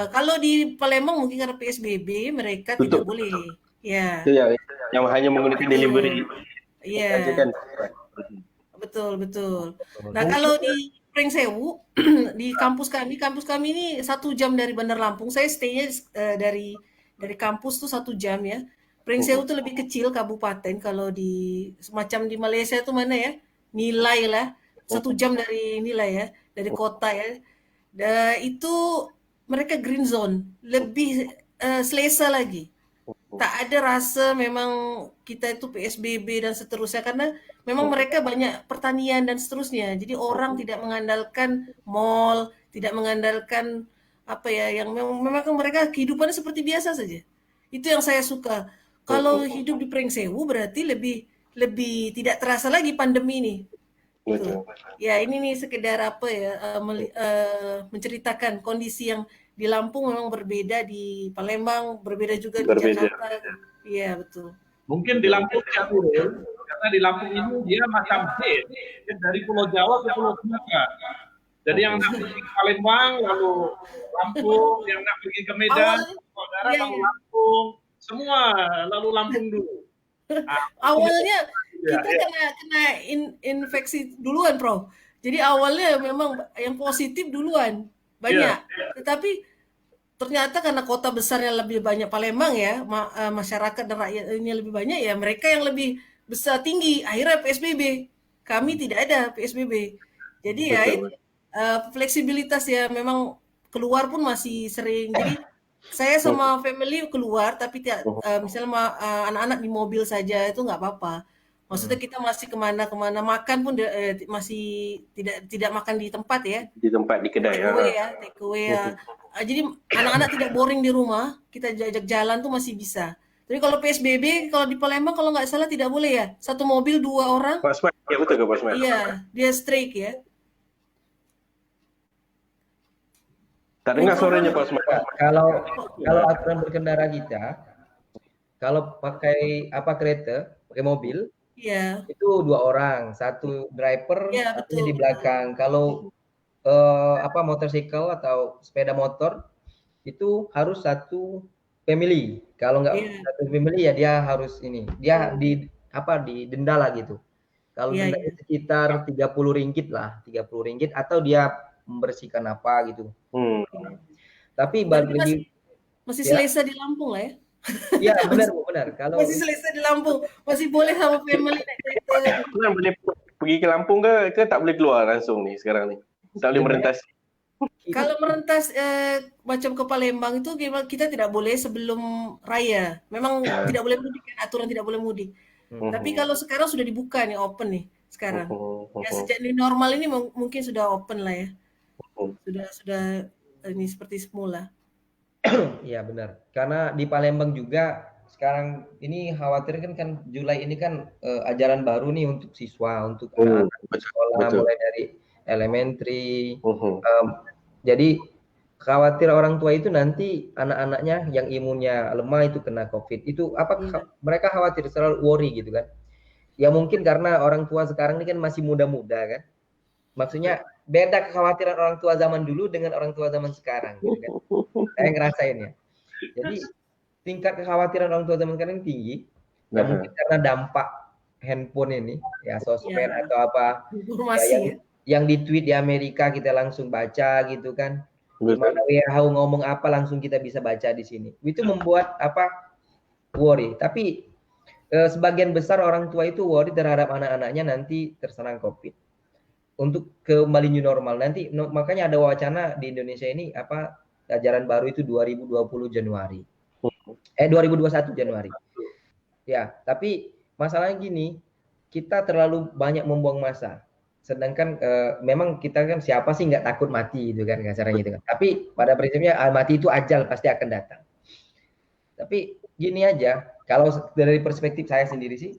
Kalau di Palembang mungkin karena PSBB mereka tidak boleh. Ya. Itu yang hanya menggunakan delivery. Iya. Aja kan. Betul. Nah, kalau di Pringsewu di kampus kami ini 1 jam dari Bandar Lampung. Saya stay-nya dari kampus tuh 1 jam ya. Pringsewu tuh lebih kecil kabupaten. Kalau di semacam di Malaysia tuh mana ya? Nilai lah 1 jam dari Nilai ya, dari kota ya. Itu mereka green zone, lebih selesa lagi. Tak ada rasa memang kita itu PSBB dan seterusnya, karena memang mereka banyak pertanian dan seterusnya. Jadi orang tidak mengandalkan mall, tidak mengandalkan apa ya, yang memang mereka kehidupannya seperti biasa saja. Itu yang saya suka. Kalau hidup di Pringsewu berarti lebih tidak terasa lagi pandemi ini. Betul. Ya ini nih sekedar apa ya, menceritakan kondisi yang di Lampung memang berbeda, di Palembang berbeda juga, di Jakarta. Iya betul. Mungkin di Lampung ya, karena di Lampung ini dia macam dari Pulau Jawa ke Pulau Sumatera. Jadi yang nak pergi ke Palembang lalu Lampung, yang nak pergi ke Medan, saudara lalu Lampung, semua lalu Lampung dulu. Awalnya kita kena infeksi duluan, Prof. Jadi awalnya memang yang positif duluan banyak, tetapi ternyata karena kota besarnya lebih banyak Palembang ya, masyarakat dan rakyatnya lebih banyak ya, mereka yang lebih besar tinggi, akhirnya PSBB. Kami tidak ada PSBB. Jadi ya fleksibilitas ya, memang keluar pun masih sering. Jadi saya sama family keluar, tapi misalnya anak-anak di mobil saja itu nggak apa-apa. Maksudnya kita masih kemana-kemana, makan pun masih tidak makan di tempat ya. Di tempat, di kedai take away ya. Jadi anak-anak tidak boring di rumah, kita jajak jalan tuh masih bisa. Tapi kalau PSBB, kalau di Palembang kalau nggak salah tidak boleh ya, 1 mobil 2 orang. Pak Smart, ya betul ke Pak Smart? Iya, dia strike ya. Tak dengar suaranya Pak Smart. Kalau aturan berkendara kita, kalau pakai kereta, pakai mobil, itu 2 orang, 1 driver, satunya di belakang. Kalau motorcycle atau sepeda motor itu harus 1 family. Kalau nggak 1 family ya dia harus dia didenda lah gitu. Kalau dendanya sekitar 30 ringgit lah, 30 ringgit, atau dia membersihkan apa gitu. Tapi balik lagi masih selesa di Lampung lah ya. Iya benar. Kalau masih selesa di Lampung, masih boleh sama family naik kereta. Boleh pergi ke Lampung ke tak boleh keluar langsung nih sekarang nih. Tak boleh merentas. Kalau merentas macam ke Palembang itu kita tidak boleh sebelum raya. Memang tidak boleh mudik, aturan tidak boleh mudik. Tapi kalau sekarang sudah dibuka nih, open nih sekarang. Ya sejak ini normal ini mungkin sudah open lah ya. Sudah ini seperti semula. Iya benar. Karena di Palembang juga sekarang ini khawatir kan Julai ini kan ajaran baru nih untuk siswa, untuk anak-anak sekolah, mulai dari elementary. Jadi khawatir orang tua itu nanti anak-anaknya yang imunnya lemah itu kena COVID. Itu mereka khawatir, selalu worry gitu kan. Ya mungkin karena orang tua sekarang ini kan masih muda-muda kan. Maksudnya beda kekhawatiran orang tua zaman dulu dengan orang tua zaman sekarang gitu kan. Saya ngerasain ya. Jadi tingkat kekhawatiran orang tua zaman sekarang tinggi. Ya mungkin karena dampak handphone ini, ya sosmed atau apa. Yang di tweet di Amerika kita langsung baca gitu kan. Dimana WHO ngomong apa langsung kita bisa baca di sini. Itu membuat worry. Tapi sebagian besar orang tua itu worry terhadap anak-anaknya nanti terserang COVID. Untuk kembali new normal nanti, makanya ada wacana di Indonesia ini ajaran baru itu 2021 Januari. Ya, tapi masalahnya gini, kita terlalu banyak membuang masa. Sedangkan memang kita kan siapa sih nggak takut mati gitu kan, caranya gitu kan. Tapi pada prinsipnya mati itu ajal, pasti akan datang. Tapi gini aja, kalau dari perspektif saya sendiri sih,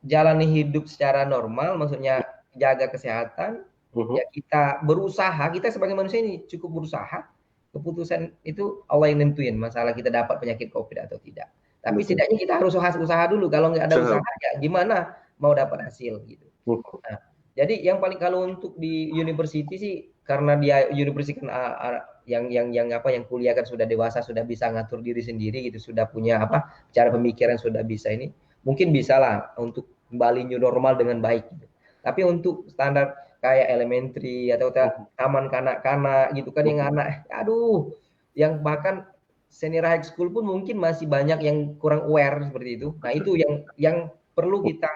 jalani hidup secara normal, maksudnya jaga kesehatan, ya kita berusaha, kita sebagai manusia ini cukup berusaha. Keputusan itu Allah yang nentuin masalah kita dapat penyakit COVID atau tidak. Tapi setidaknya kita harus usaha dulu. Kalau nggak ada usaha ya gimana mau dapat hasil gitu. Nah, jadi yang paling kalau untuk di university sih karena dia university kan yang kuliah kan sudah dewasa, sudah bisa ngatur diri sendiri gitu, sudah punya cara pemikiran sudah bisa ini, mungkin bisa lah untuk kembali new normal dengan baik gitu. Tapi untuk standar kayak elementary atau taman kanak-kanak gitu kan yang anak yang bahkan senior high school pun mungkin masih banyak yang kurang aware seperti itu. Nah, itu yang perlu kita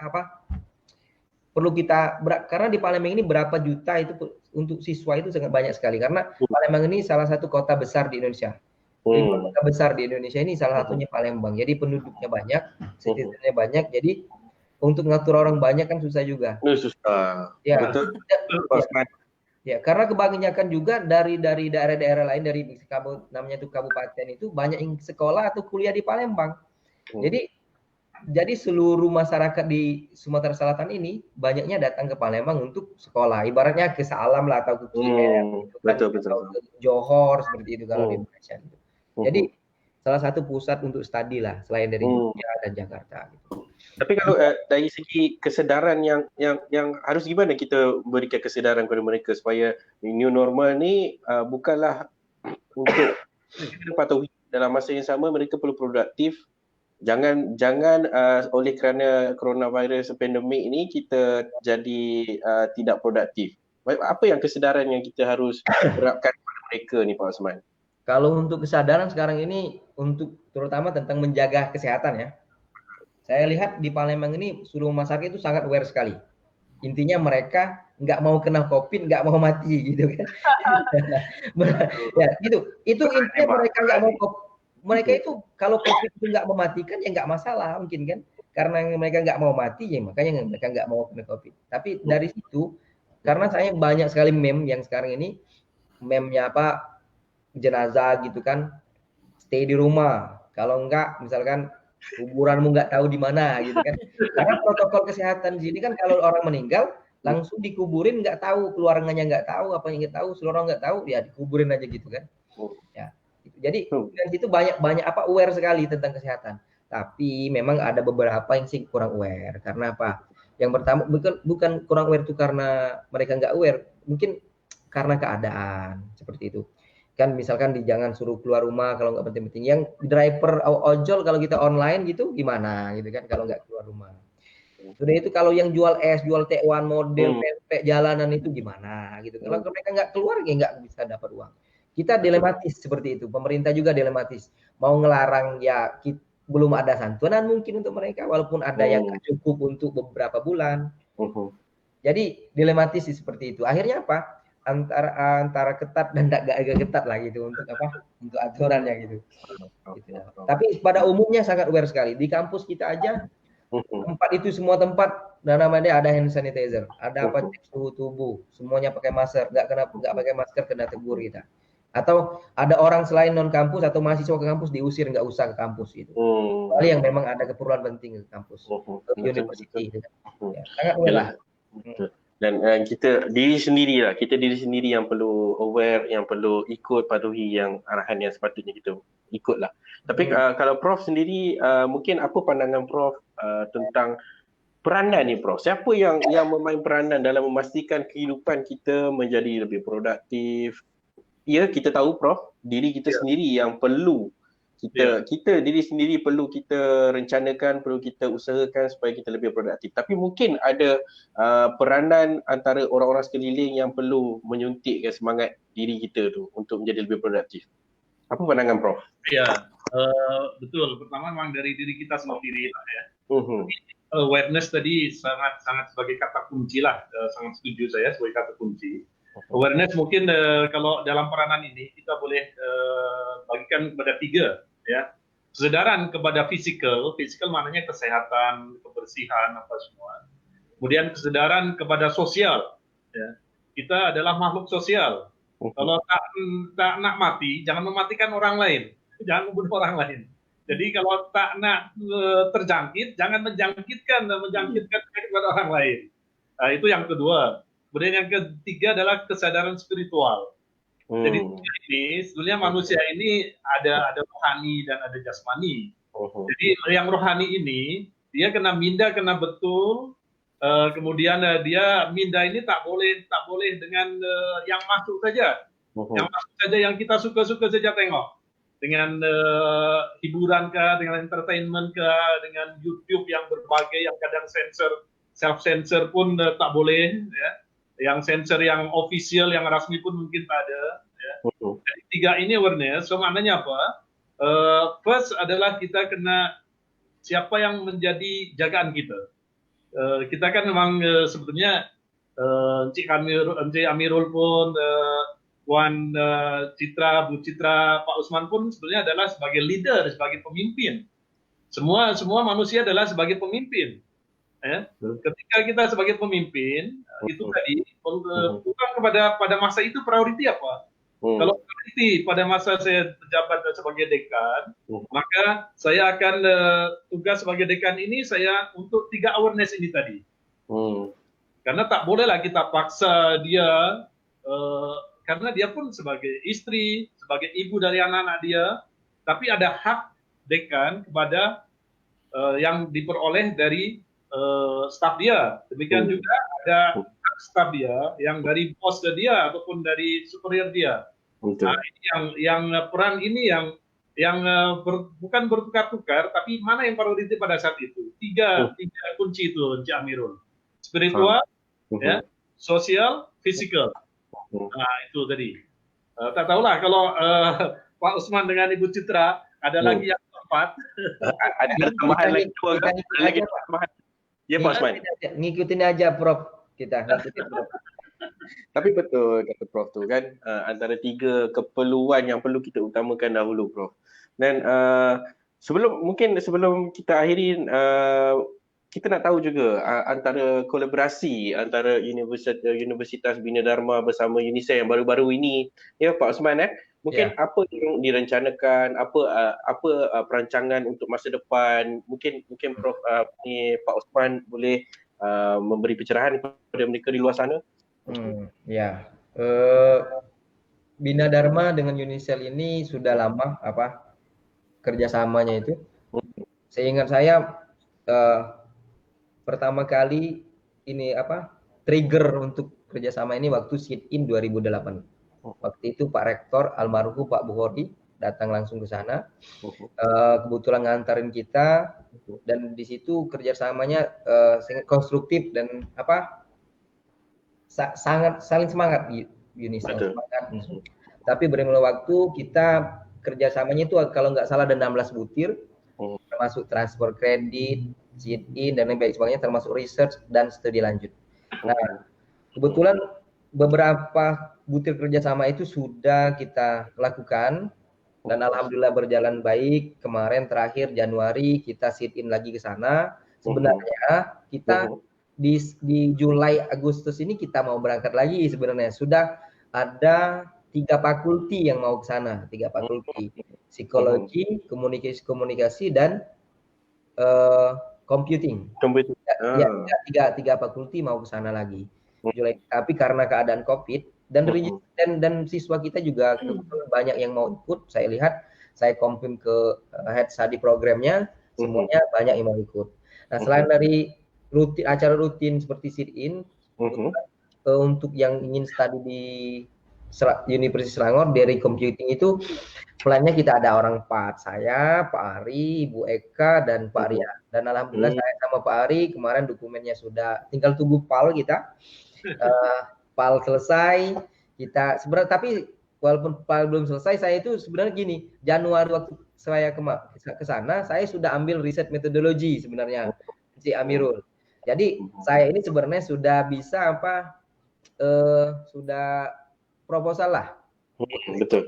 karena di Palembang ini berapa juta itu untuk siswa itu sangat banyak sekali, karena Palembang ini salah satu kota besar di Indonesia. 5 kota besar di Indonesia ini salah satunya Palembang. Jadi penduduknya banyak, citizennya banyak. Jadi untuk ngatur orang banyak kan susah juga. Susah. Ya. Betul. Ya, karena kebanyakan juga dari daerah-daerah lain, dari namanya itu kabupaten itu banyak yang sekolah atau kuliah di Palembang. Jadi seluruh masyarakat di Sumatera Selatan ini banyaknya datang ke Palembang untuk sekolah. Ibaratnya ke Salam lah atau ke KL, betul. atau ke Johor seperti itu kalau di Indonesia. Gitu. Jadi salah satu pusat untuk studi lah selain dari Jogja dan Jakarta. Gitu. Tapi kalau dari segi kesedaran yang harus gimana kita berikan kesedaran kepada mereka supaya new normal ni bukanlah untuk patuhi, dalam masa yang sama mereka perlu produktif. Jangan oleh kerana coronavirus pandemik ini kita jadi tidak produktif. Apa yang kesedaran yang kita harus terapkan kepada mereka ni Pak Osman? Kalau untuk kesadaran sekarang ini untuk terutama tentang menjaga kesehatan ya. Saya lihat di Palembang ini seluruh masyarakat itu sangat aware sekali. Intinya mereka nggak mau kena COVID, nggak mau mati gitu kan. Ya gitu. Itu intinya mereka nggak mau COVID. Mereka itu kalau COVID itu nggak mematikan ya nggak masalah mungkin kan. Karena mereka nggak mau mati ya makanya mereka nggak mau kena COVID. Tapi dari situ karena saya banyak sekali meme yang sekarang ini meme-nya jenazah gitu kan, stay di rumah. Kalau enggak misalkan kuburanmu nggak tahu di mana gitu kan. Karena protokol kesehatan di sini kan kalau orang meninggal langsung dikuburin, nggak tahu keluarganya, nggak tahu apa yang nggak tahu, seluruh orang nggak tahu, ya dikuburin aja gitu kan. Ya. Jadi dari situ banyak aware sekali tentang kesehatan. Tapi memang ada beberapa yang sih kurang aware. Karena apa? Yang pertama bukan kurang aware itu karena mereka nggak aware, mungkin karena keadaan seperti itu. Kan misalkan jangan suruh keluar rumah kalau nggak penting-penting. Yang driver ojol kalau kita online gitu gimana gitu kan kalau nggak keluar rumah. Sudah itu kalau yang jual es, jual tekwan model, pempek jalanan itu gimana gitu. Kalau mereka nggak keluar ya nggak bisa dapat uang. Kita dilematis seperti itu. Pemerintah juga dilematis. Mau ngelarang ya belum ada santunan mungkin untuk mereka walaupun ada yang nggak cukup untuk beberapa bulan. Jadi dilematis seperti itu. Akhirnya apa? Antara ketat dan agak ketat lah gitu untuk untuk aturannya gitu. Tapi pada umumnya sangat aware sekali. Di kampus kita aja tempat itu semua tempat namanya ada hand sanitizer, ada cek suhu tubuh, semuanya pakai masker. Nggak pakai masker kena tegur kita. Atau ada orang selain non kampus atau mahasiswa ke kampus diusir nggak usah ke kampus gitu. Kecuali yang memang ada keperluan penting ke kampus, ke university. Gitu. Ya, sangat aware lah. Dan kita diri sendiri yang perlu aware, yang perlu ikut patuhi yang arahan yang sepatutnya kita ikutlah. Tapi kalau Prof sendiri mungkin apa pandangan Prof tentang peranan ni Prof? Siapa yang memain peranan dalam memastikan kehidupan kita menjadi lebih produktif? Ya, kita tahu Prof, diri kita sendiri yang perlu kita diri sendiri perlu kita rencanakan, perlu kita usahakan supaya kita lebih produktif. Tapi mungkin ada peranan antara orang-orang sekeliling yang perlu menyuntikkan semangat diri kita tu untuk menjadi lebih produktif. Apa pandangan Prof? Ya, betul. Pertama memang dari diri kita sendiri lah ya. Awareness tadi sangat sebagai kata kunci lah. Sangat setuju saya sebagai kata kunci. Awareness mungkin kalau dalam peranan ini kita boleh bagikan kepada 3 ya. Kesadaran kepada fisikal maknanya kesehatan, kebersihan apa semua. Kemudian kesadaran kepada sosial ya. Kita adalah makhluk sosial. Kalau tak nak mati, jangan mematikan orang lain. Jangan membunuh orang lain. Jadi kalau tak nak terjangkit, jangan menjangkitkan kepada orang lain. Nah, itu yang kedua. Kemudian yang ketiga adalah kesadaran spiritual. Jadi ini sebenarnya manusia ini ada rohani dan ada jasmani. Jadi yang rohani ini dia kena betul Kemudian dia minda ini tak boleh dengan yang masuk saja, yang masuk saja, yang kita suka-suka saja tengok, dengan hiburan kah, dengan entertainment kah, dengan YouTube yang berbagai yang kadang self censor pun tak boleh, ya. Yang sensor yang official, yang resmi pun mungkin tak ada. Ya. Jadi 3 ini awareness. So maknanya apa? First adalah kita kena siapa yang menjadi jagaan kita. Kita kan memang sebetulnya Encik Amirul pun, Puan Citra, Bu Citra, Pak Usman pun sebenarnya adalah sebagai leader, sebagai pemimpin. Semua manusia adalah sebagai pemimpin. Ketika kita sebagai pemimpin, itu tadi bukan pada masa itu priority apa? Kalau priority pada masa saya menjabat sebagai dekan, maka saya akan tugas sebagai dekan ini saya untuk 3 awareness ini tadi. Karena tak bolehlah kita paksa dia, karena dia pun sebagai istri, sebagai ibu dari anak-anak dia, tapi ada hak dekan kepada yang diperoleh dari staf dia. Demikian juga ada staf dia yang dari bos dia ataupun dari superior dia. Nah, ini yang peran ini yang bukan bertukar-tukar, tapi mana yang priority pada saat itu? Tiga kunci itu, Encik Amirul. Spiritual, ya, sosial, fisikal. Nah, itu tadi. Tak tahulah kalau Pak Usman dengan Ibu Citra ada lagi yang keempat. Ada tambahan lagi 2 kan? Lagi tambahan. Ya, Pak Usman. Ngikutin aja Prof kita. Tapi betul kata Prof tu kan, antara 3 keperluan yang perlu kita utamakan dahulu, Prof. Dan sebelum kita akhiri, kita nak tahu juga antara kolaborasi antara Universitas Bina Dharma bersama UNICEF yang baru-baru ini, ya Pak Usman, mungkin apa yang direncanakan, apa perancangan untuk masa depan, mungkin Prof Pak Usman boleh memberi pencerahan kepada mereka di luar sana. Bina Dharma dengan UNICEF ini sudah lama kerjasamanya itu. Seingat saya pertama kali ini trigger untuk kerjasama ini waktu sit-in 2008. Waktu itu Pak Rektor almarhum Pak Bukhori datang langsung ke sana, kebetulan ngantarin kita, dan di situ kerjasamanya sangat konstruktif dan sangat saling semangat UNICEF. Tapi berimbang waktu kita kerjasamanya itu kalau nggak salah ada 16 butir, termasuk transfer kredit, sit-in dan lain sebagainya, termasuk research dan studi lanjut. Nah, kebetulan beberapa butir kerjasama itu sudah kita lakukan dan alhamdulillah berjalan baik. Kemarin terakhir Januari kita sit-in lagi ke sana. Sebenarnya kita di Julai Agustus ini kita mau berangkat lagi sebenarnya. Sudah ada 3 fakulti yang mau ke sana, 3 fakulti. Psikologi, komunikasi dan computing. Tiga fakulti mau ke sana lagi. Tapi karena keadaan COVID dan siswa kita juga banyak yang mau ikut, saya lihat, saya confirm ke head study programnya, semuanya banyak yang mau ikut. Nah, selain dari acara rutin seperti sit-in, untuk yang ingin study di Universitas Selangor dari computing itu plannya kita ada orang 4, saya, Pak Ari, Ibu Eka, dan Pak Ria. Dan alhamdulillah saya sama Pak Ari kemarin dokumennya sudah, tinggal tunggu PAL kita. PAL selesai, kita sebenarnya, tapi walaupun PAL belum selesai, saya itu sebenarnya gini, Januari waktu saya ke sana, saya sudah ambil riset metodologi sebenarnya, si Amirul. Jadi saya ini sebenarnya sudah bisa sudah proposal lah. Betul.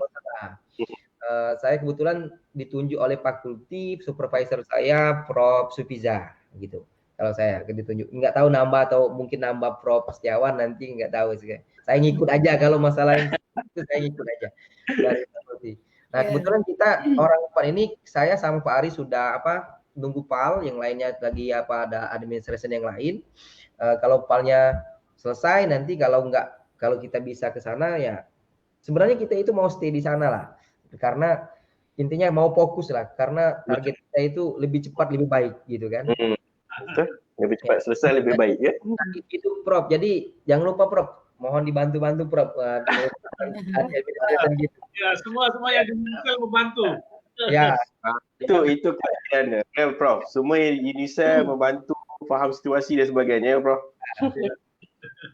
Saya kebetulan ditunjuk oleh fakulti, supervisor saya Prof Sufiza gitu. Kalau saya ditunjuk, nggak tahu nambah atau mungkin nambah Prof Setiawan nanti, nggak tahu sih. Saya ngikut aja kalau masalah itu, saya ngikut aja dari fakulti. Nah, kebetulan kita orang 4 ini, saya sama Pak Ari sudah nunggu PAL, yang lainnya lagi ada administration yang lain. Kalau PAL-nya selesai nanti, kalau kita bisa ke sana, ya sebenarnya kita itu mau stay di sana lah, karena intinya mau fokus lah, karena target kita itu lebih cepat lebih baik gitu kan. Betul. Lebih cepat selesai lebih baik ya. Itu Prof. Jadi jangan lupa Prof. Mohon dibantu-bantu Prof. Gitu. Ya, semua yang diminta membantu. Ya, itu kelebihan ya Prof. Semua UNICEF membantu faham situasi dan sebagainya ya Prof.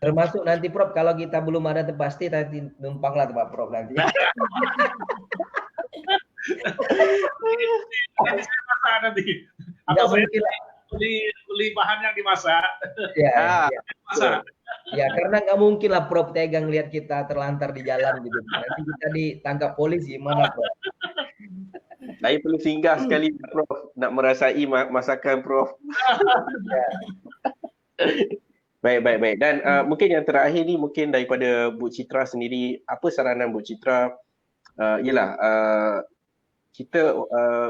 Termasuk nanti Prof, kalau kita belum ada tempat pasti nanti numpanglah tempat Prof nanti. Nanti saya masak nanti. Atau saya beli bahan yang dimasak. Ya, Masak. ya karena nggak mungkin lah Prof tegang lihat kita terlantar di jalan gitu. Nanti kita ditangkap polisi mana Prof? Saya perlu singgah sekali Prof nak merasai masakan Prof. Baik. Dan mungkin yang terakhir ni mungkin daripada Bu Citra sendiri, apa saranan Bu Citra? Kita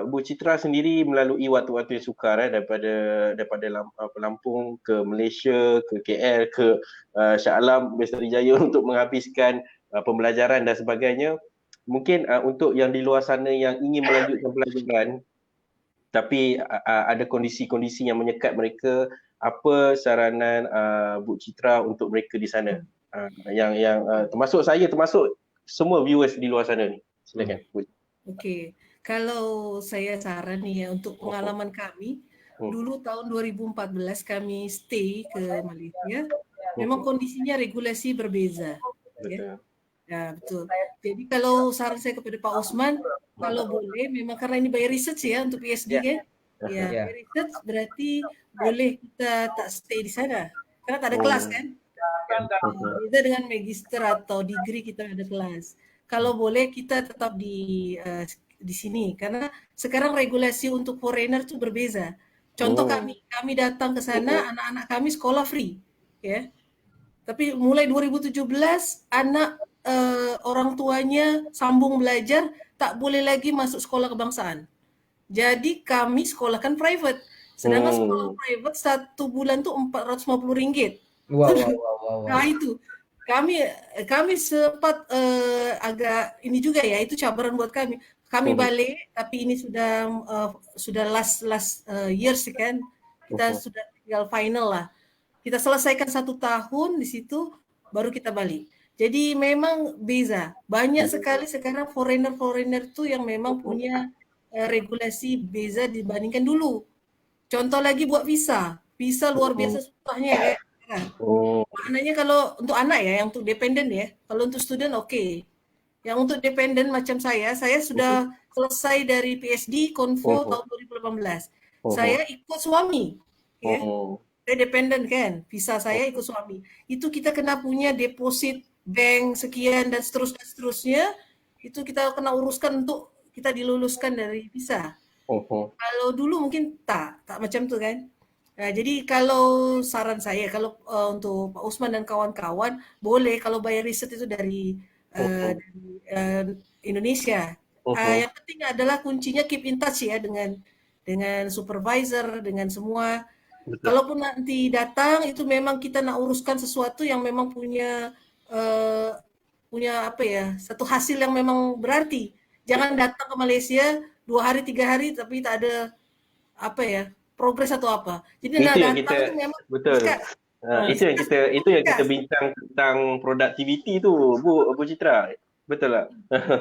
Bu Citra sendiri melalui waktu-waktu yang sukar daripada Lampung ke Malaysia, ke KL, ke Shah Alam, Bestari Jaya untuk menghabiskan pembelajaran dan sebagainya. Mungkin untuk yang di luar sana yang ingin melanjutkan pelajaran tapi ada kondisi-kondisi yang menyekat mereka, apa saranan Bu Citra untuk mereka di sana? Yang termasuk saya, termasuk semua viewers di luar sana ni. Silakan. Okey. Kalau saya saran nih ya untuk pengalaman kami, dulu tahun 2014 kami stay ke Malaysia. Memang kondisinya regulasi berbeza. Ya. Ya, betul. Jadi kalau saran saya kepada Pak Osman, kalau boleh memang karena ini by research ya untuk PhD kan. Ya, by research berarti boleh kita tak stay di sana. Karena tak ada kelas kan. Beda dengan magister atau degree kita ada kelas. Kalau boleh kita tetap di sini karena sekarang regulasi untuk foreigner tuh berbeza. Contoh kami datang ke sana, anak-anak kami sekolah free, ya. Tapi mulai 2017 anak orang tuanya sambung belajar tak boleh lagi masuk sekolah kebangsaan. Jadi kami sekolahkan private. Sedangkan sekolah private 1 bulan tuh RM450. Wow. Nah itu kami sempat agak ini juga ya, itu cabaran buat kami. Kami balik tapi ini sudah last years kan. Kita sudah tinggal final lah. Kita selesaikan 1 tahun di situ baru kita balik. Jadi memang beza. Banyak sekali sekarang foreigner tuh yang memang punya regulasi beza dibandingkan dulu. Contoh lagi buat visa. Visa luar biasa susahnya ya. Maknanya kalau untuk anak ya, yang untuk dependent ya. Kalau untuk student oke. Yang untuk dependent macam saya sudah selesai dari PhD Konvo tahun 2018. Saya ikut suami. Ya. Saya dependent kan, visa saya ikut suami. Itu kita kena punya deposit bank sekian dan seterusnya. Itu kita kena uruskan untuk kita diluluskan dari visa. Kalau dulu mungkin tak macam tu kan. Nah, jadi kalau saran saya kalau untuk Pak Usman dan kawan-kawan boleh kalau bayar riset itu dari Indonesia. Yang penting adalah kuncinya keep in touch ya dengan supervisor, dengan semua. Betul. Kalaupun nanti datang itu memang kita nak uruskan sesuatu yang memang punya apa ya, satu hasil yang memang berarti. Jangan datang ke Malaysia 2 hari 3 hari tapi tak ada apa ya, progres atau apa. Jadi itu yang datang kita, itu memang betul. Itu yang kita bincang tentang productivity tu Bu Citra. Betul tak?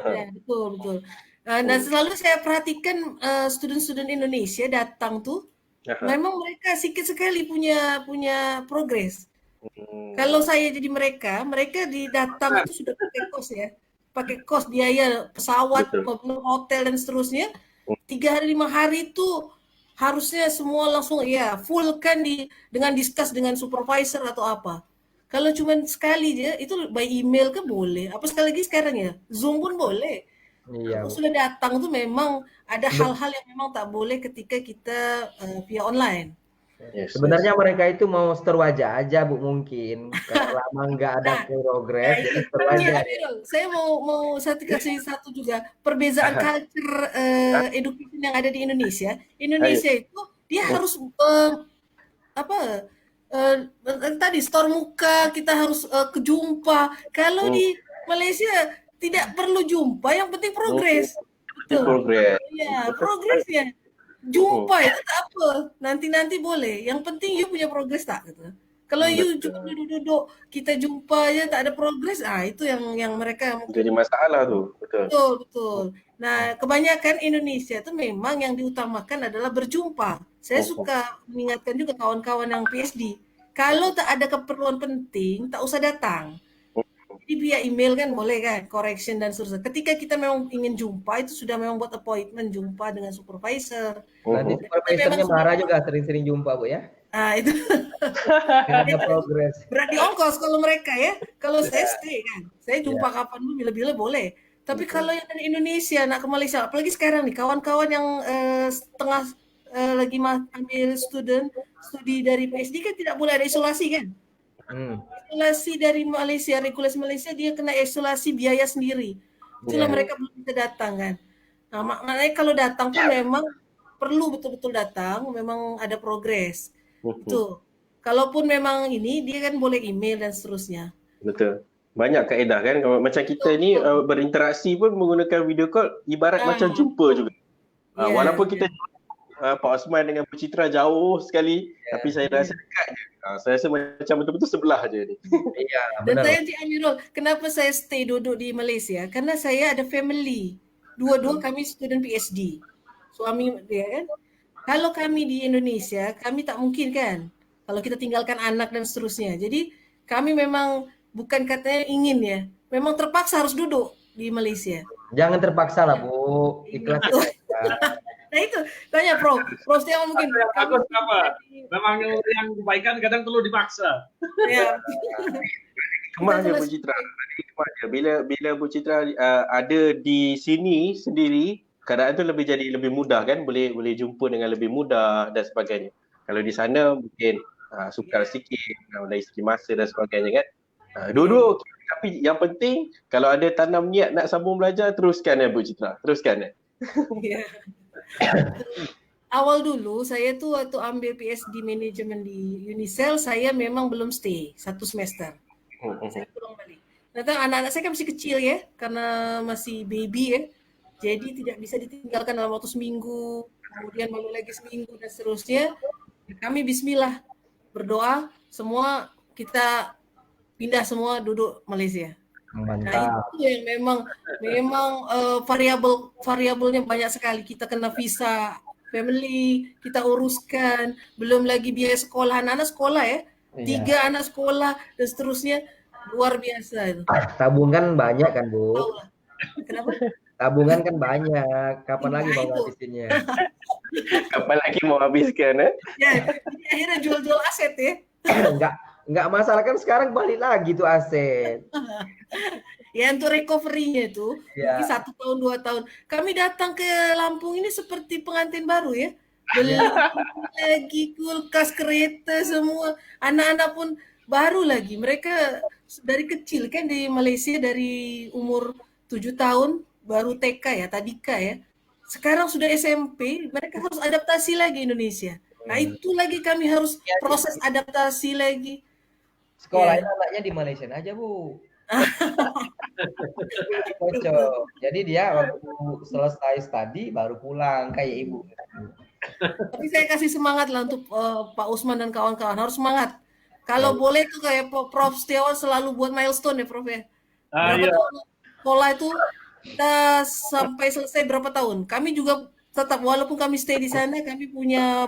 Ya, betul. Dan selalu saya perhatikan student-student Indonesia datang tuh memang mereka sikit sekali punya progres. Kalau saya jadi mereka datang itu sudah pakai kos ya. Pakai kos biaya pesawat, hotel dan seterusnya. 3 hari 5 hari itu harusnya semua langsung ya full kan dengan discuss dengan supervisor atau apa. Kalau cuma sekali aja itu by email kan boleh. Apa sekali lagi sekarang ya Zoom pun boleh. Iya. Kalau sudah datang tuh memang ada hal-hal yang memang tak boleh ketika kita via online. Sebenarnya mereka itu mau setor wajah aja Bu mungkin. Kalau lama nggak ada progres jadi setor wajah. Saya mau kasih satu juga perbezaan culture education yang ada di Indonesia. Indonesia itu dia harus tadi store muka, kita harus kejumpa. Kalau di Malaysia tidak perlu jumpa, yang penting progres. Betul. Progres. Ya, progresnya. Jumpa itu tak apa. Nanti boleh. Yang penting you punya progres tak gitu. Kalau you cuma duduk-duduk, kita jumpa aja tak ada progres, itu yang mereka jadi masalah tu. Betul. Nah, kebanyakan Indonesia itu memang yang diutamakan adalah berjumpa. Saya suka mengingatkan juga kawan-kawan yang PhD. Kalau tak ada keperluan penting, tak usah datang. Jadi via email kan boleh kan, correction dan seterusnya. Ketika kita memang ingin jumpa, itu sudah memang buat appointment jumpa dengan supervisor. Nanti supervisornya marah juga sering-sering jumpa, Bu ya. Itu. Ada progres. Berarti ongkos kalau mereka ya. Kalau saya stay kan, saya jumpa kapan pun bila-bila boleh. Tapi kalau yang dari Indonesia nak ke Malaysia, apalagi sekarang nih kawan-kawan yang setengah lagi ambil studi dari PhD kan tidak boleh ada isolasi kan? Isolasi dari Malaysia, regulasi Malaysia dia kena isolasi biaya sendiri. Itulah mereka belum bisa datang kan. Nah, maknanya kalau datang pun memang perlu betul-betul datang, memang ada progres. Itu. Kalaupun memang ini dia kan boleh email dan seterusnya. Betul. Banyak kaedah kan, macam kita ni berinteraksi pun menggunakan video call ibarat macam jumpa juga. Walaupun kita Pak Osman dengan Bu Citra jauh sekali, tapi saya rasa dekat je. Saya rasa macam betul-betul sebelah je ni. Dan saya Encik Amirul, kenapa saya stay duduk di Malaysia? Karena saya ada family. Dua-dua kami student PhD. Suami dia kan. Kalau kami di Indonesia, kami tak mungkin kan. Kalau kita tinggalkan anak dan seterusnya. Jadi kami memang bukan katanya ingin ya, memang terpaksa harus duduk di Malaysia. Jangan terpaksa lah Bu, ikhlas. Nah itu, tanya Prof Setiawan mungkin. Bagus apa? Memang yang kebaikan kadang perlu dipaksa. Ya. Kemah je Bu Citra. Bila Bu Citra ada di sini sendiri, keadaan tu jadi lebih mudah kan, boleh jumpa dengan lebih mudah dan sebagainya. Kalau di sana mungkin sukar sikit dari segi masa dan sebagainya kan. Dua-dua okay. Tapi yang penting kalau ada tanam niat nak sambung belajar, teruskan ya Bu Citra, teruskan ya. Awal dulu saya tuh waktu ambil PhD manajemen di Unicel, saya memang belum stay 1 semester. Saya pulang balik. Ternyata anak-anak saya kan masih kecil ya, karena masih baby ya. Jadi tidak bisa ditinggalkan dalam waktu seminggu, kemudian malu lagi seminggu dan seterusnya. Kami bismillah berdoa, semua kita pindah semua duduk Malaysia. Nah, itu yang memang variabelnya banyak sekali. Kita kena visa family, kita uruskan, belum lagi biaya sekolah anak-anak sekolah ya. 3 anak sekolah dan seterusnya, luar biasa itu. Tabungan banyak kan Bu? Kenapa? Tabungan kan banyak. Kapan lagi mau ngabisinnya? Kapan lagi mau habiskan Ya, jadi akhirnya jual-jual aset ya. Enggak masalah kan sekarang balik lagi tuh aset. Ya untuk recovery-nya itu mungkin 1 tahun 2 tahun. Kami datang ke Lampung ini seperti pengantin baru ya. Beli lagi kulkas, kereta semua. Anak-anak pun baru lagi. Mereka dari kecil kan di Malaysia dari umur 7 tahun baru TK ya, tadika ya. Sekarang sudah SMP, mereka harus adaptasi lagi Indonesia. Nah itu lagi kami harus proses adaptasi lagi. Sekolahnya anaknya di Malaysia aja Bu. Cocok. Jadi dia waktu selesai studi baru pulang kayak ibu. Tapi saya kasih semangat lah untuk Pak Usman dan kawan-kawan, harus semangat. Kalau boleh tuh kayak Prof Setiawan selalu buat milestone ya Prof ya. Sekolah itu kita sampai selesai berapa tahun. Kami juga tetap walaupun kami stay di sana, kami punya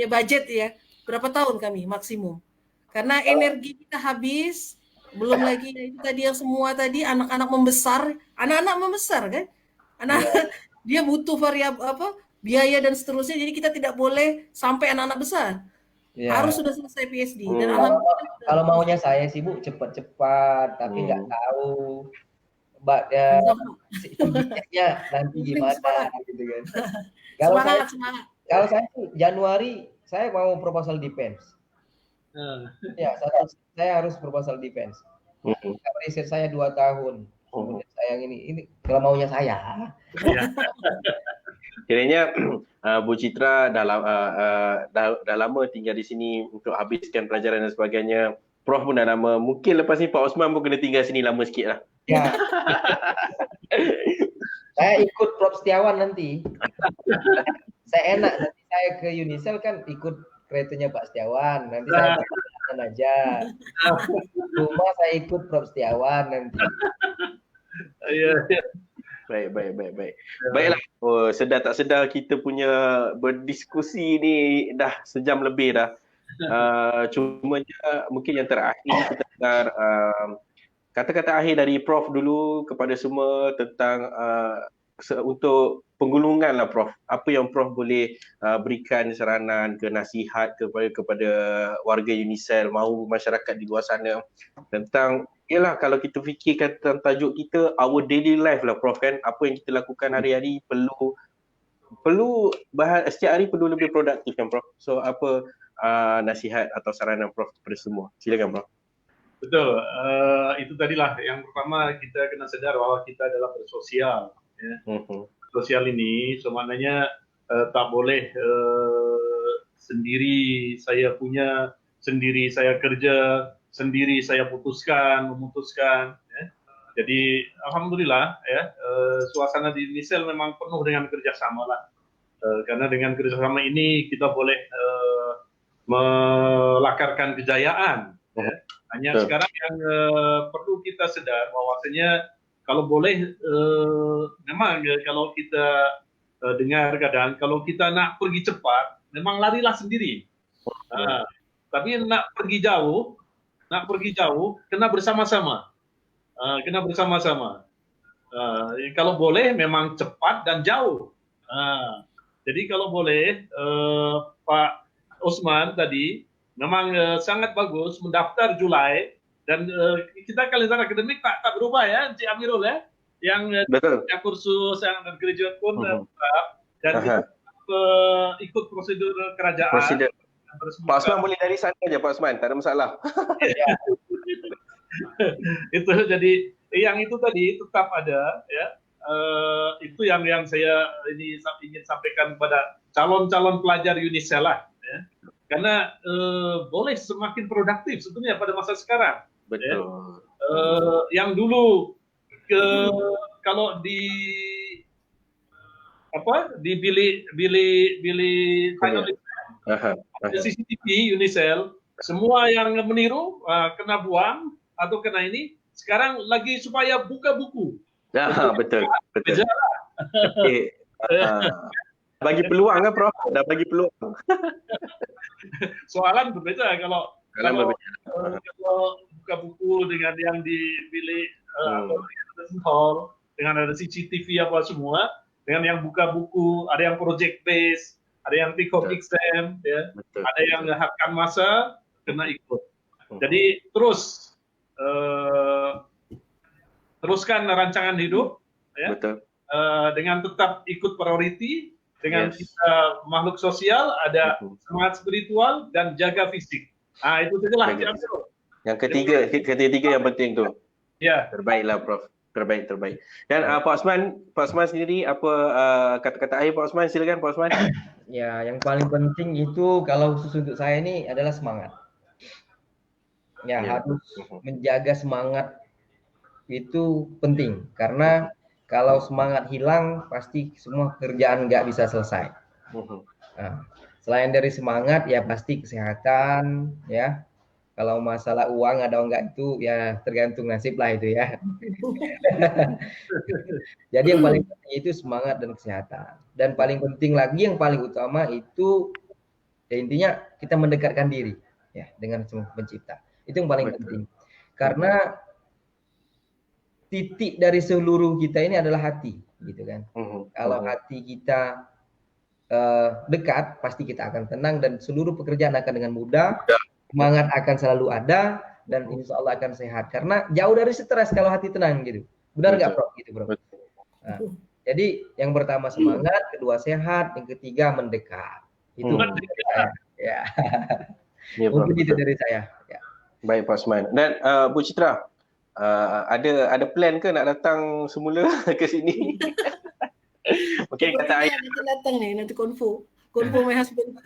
budget ya. Berapa tahun kami maksimum. Karena energi kita habis, belum lagi itu tadi yang semua tadi anak-anak membesar kan? Dia butuh biaya dan seterusnya. Jadi kita tidak boleh sampai anak-anak besar. Harus sudah selesai PhD. Dan kalau maunya saya sih Bu cepat-cepat, tapi nggak tahu nanti gimana gitu kan. Semangat. Kalau saya Januari saya mau proposal defense. Ya, saya harus proposal defense. Riset saya 2 tahun. Kemudian saya ini kalau maunya saya. Kiranya Bu Citra dah lama tinggal di sini untuk habiskan pelajaran dan sebagainya. Prof pun dah lama. Mungkin lepas ni Pak Osman pun kena tinggal sini lama sikit lah. Ya. Saya ikut Prof Setiawan nanti. Saya enak nanti saya ke Unisel kan ikut keretanya Pak Setiawan, nanti saya jalan aja. Rumah saya ikut Prof Setiawan nanti. Iya. Baik. Baiklah, sedar tak sedar kita punya berdiskusi ni dah sejam lebih dah. Cumanya mungkin yang terakhir kita dengar kata-kata akhir dari Prof dulu kepada semua tentang untuk penggulungan lah Prof. Apa yang Prof boleh berikan saranan ke nasihat kepada warga Unisel maupun masyarakat di luar sana tentang yalah kalau kita fikirkan tentang tajuk kita our daily life lah Prof kan, apa yang kita lakukan hari-hari perlu setiap hari perlu lebih produktif kan Prof. So apa nasihat atau saranan Prof kepada semua? Silakan Prof. Betul, itu tadilah yang pertama kita kena sedar bahwa kita adalah bersosial. Ya. Sosial ini sebenarnya tak boleh sendiri saya punya, sendiri saya kerja, sendiri saya memutuskan. Ya. Jadi alhamdulillah ya suasana di Unisel memang penuh dengan kerjasama lah. Karena dengan kerjasama ini kita boleh melakarkan kejayaan. Ya. Hanya sekarang yang perlu kita sedar bahwasanya kalau boleh memang kalau kita dengar kadang kalau kita nak pergi cepat memang larilah sendiri. Tapi nak pergi jauh kena bersama-sama. Kalau boleh memang cepat dan jauh. Jadi kalau boleh Pak Osman tadi memang sangat bagus mendaftar Julai dan kita kalender akademik tak berubah ya Encik Amirul ya yang kursus yang graduate pun tetap dan kita ikut prosedur kerajaan. Pak Osman boleh dari sana aja Pak Osman, tak ada masalah. Itu jadi yang itu tadi tetap ada ya. Itu yang saya ini ingin sampaikan kepada calon-calon pelajar Unisel lah ya. Karena boleh semakin produktif sebetulnya pada masa sekarang. Betul. Ya. Yang dulu kalau di bilik final CCTV Unisel semua yang meniru kena buang atau kena ini sekarang lagi supaya buka buku. Betul. Bagi peluang kan Prof? Dah bagi peluang. Soalan berbeda kalau buka buku dengan yang di bilik hall dengan ada CCTV apa semua, dengan yang buka buku ada yang project base, ada yang take home exam, ya, ada yang hakkan masa kena ikut. Jadi teruskan rancangan hidup, ya, dengan tetap ikut priority. Dengan kita makhluk sosial, ada semangat spiritual dan jaga fisik. Itu sajalah. Yang ketiga yang penting tu. Ya. Terbaiklah Prof. Terbaik. Dan Pak Osman sendiri apa kata-kata akhir Pak Osman? Silakan Pak Osman. Ya, yang paling penting itu kalau khusus untuk saya ini adalah semangat. Ya, harus menjaga semangat itu penting karena kalau semangat hilang, pasti semua kerjaan nggak bisa selesai. Nah, selain dari semangat, ya pasti kesehatan, ya. Kalau masalah uang ada enggak itu, ya tergantung nasib lah itu ya. Jadi yang paling penting itu semangat dan kesehatan. Dan paling penting lagi, yang paling utama itu, ya intinya kita mendekatkan diri, ya, dengan Sang Pencipta. Itu yang paling penting. Karena titik dari seluruh kita ini adalah hati, gitu kan. Kalau hati kita dekat, pasti kita akan tenang dan seluruh pekerjaan akan dengan mudah, semangat akan selalu ada dan insya Allah akan sehat. Karena jauh dari stres kalau hati tenang gitu. Benar nggak Prof? Gitu Prof. Nah, jadi yang pertama semangat, kedua sehat, yang ketiga mendekat. Itu dari saya. Ya. Mungkin itu dari saya. Ya. Baik Pak Osman. Dan Bu Citra, ada plan ke nak datang semula ke sini? Mungkin kata ayah nanti datang ni, nanti konvo my husband.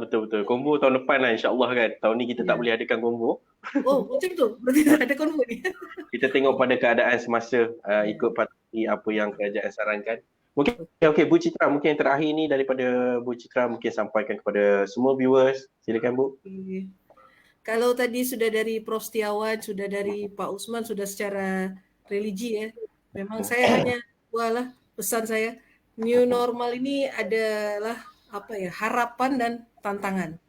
Betul. Konvo tahun depan lah insya-Allah kan. Tahun ni kita tak boleh adakan konvo. Oh, macam tu. Berarti tak ada konvo ni. Kita tengok pada keadaan semasa ikut patuhi apa yang kerajaan sarankan. Okey, Bu Citra, mungkin yang terakhir ni daripada Bu Citra mungkin sampaikan kepada semua viewers. Silakan Bu. Okay. Kalau tadi sudah dari Prof Setiawan, sudah dari Pak Usman, sudah secara religi ya. Memang saya hanya buahlah pesan saya, new normal ini adalah harapan dan tantangan.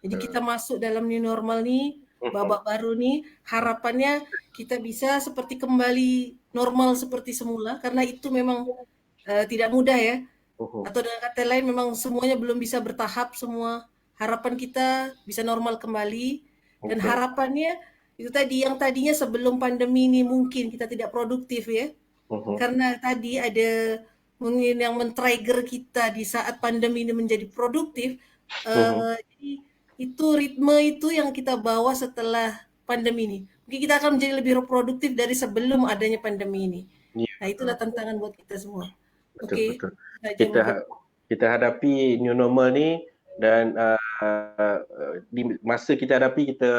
Jadi kita masuk dalam new normal nih, babak baru nih, harapannya kita bisa seperti kembali normal seperti semula, karena itu memang tidak mudah ya. Atau dengan kata lain memang semuanya belum bisa bertahap semua. Harapan kita bisa normal kembali, dan harapannya itu tadi yang tadinya sebelum pandemi ini mungkin kita tidak produktif ya. Karena tadi ada mungkin yang men-trigger kita di saat pandemi ini menjadi produktif. Jadi itu ritme itu yang kita bawa setelah pandemi ini. Mungkin kita akan menjadi lebih produktif dari sebelum adanya pandemi ini. Nah, itulah tantangan buat kita semua. Betul. Kita hadapi new normal ni, dan di masa kita hadapi, kita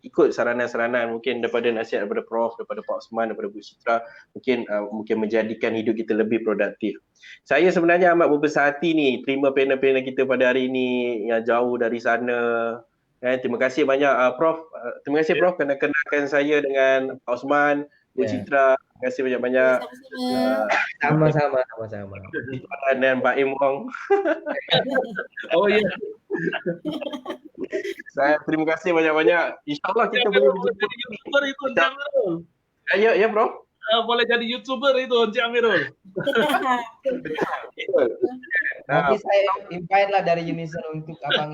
ikut saranan-saranan mungkin daripada nasihat daripada Prof, daripada Pak Osman, daripada Bu Citra, mungkin menjadikan hidup kita lebih produktif. Saya sebenarnya amat berbesar hati ni terima panel-panel kita pada hari ini yang jauh dari sana. Terima kasih banyak Prof. Terima kasih Prof kerana kenalkan saya dengan Pak Osman, Bu Citra. Terima kasih banyak-banyak. Sama-sama. Dan Pak Im Wong. Oh ya. Saya terima kasih banyak-banyak. InsyaAllah kita boleh jadi YouTuber itu Encik Amirul. Ya Bro. Boleh jadi YouTuber itu Encik Amirul. Nanti saya invite lah dari Unison untuk abang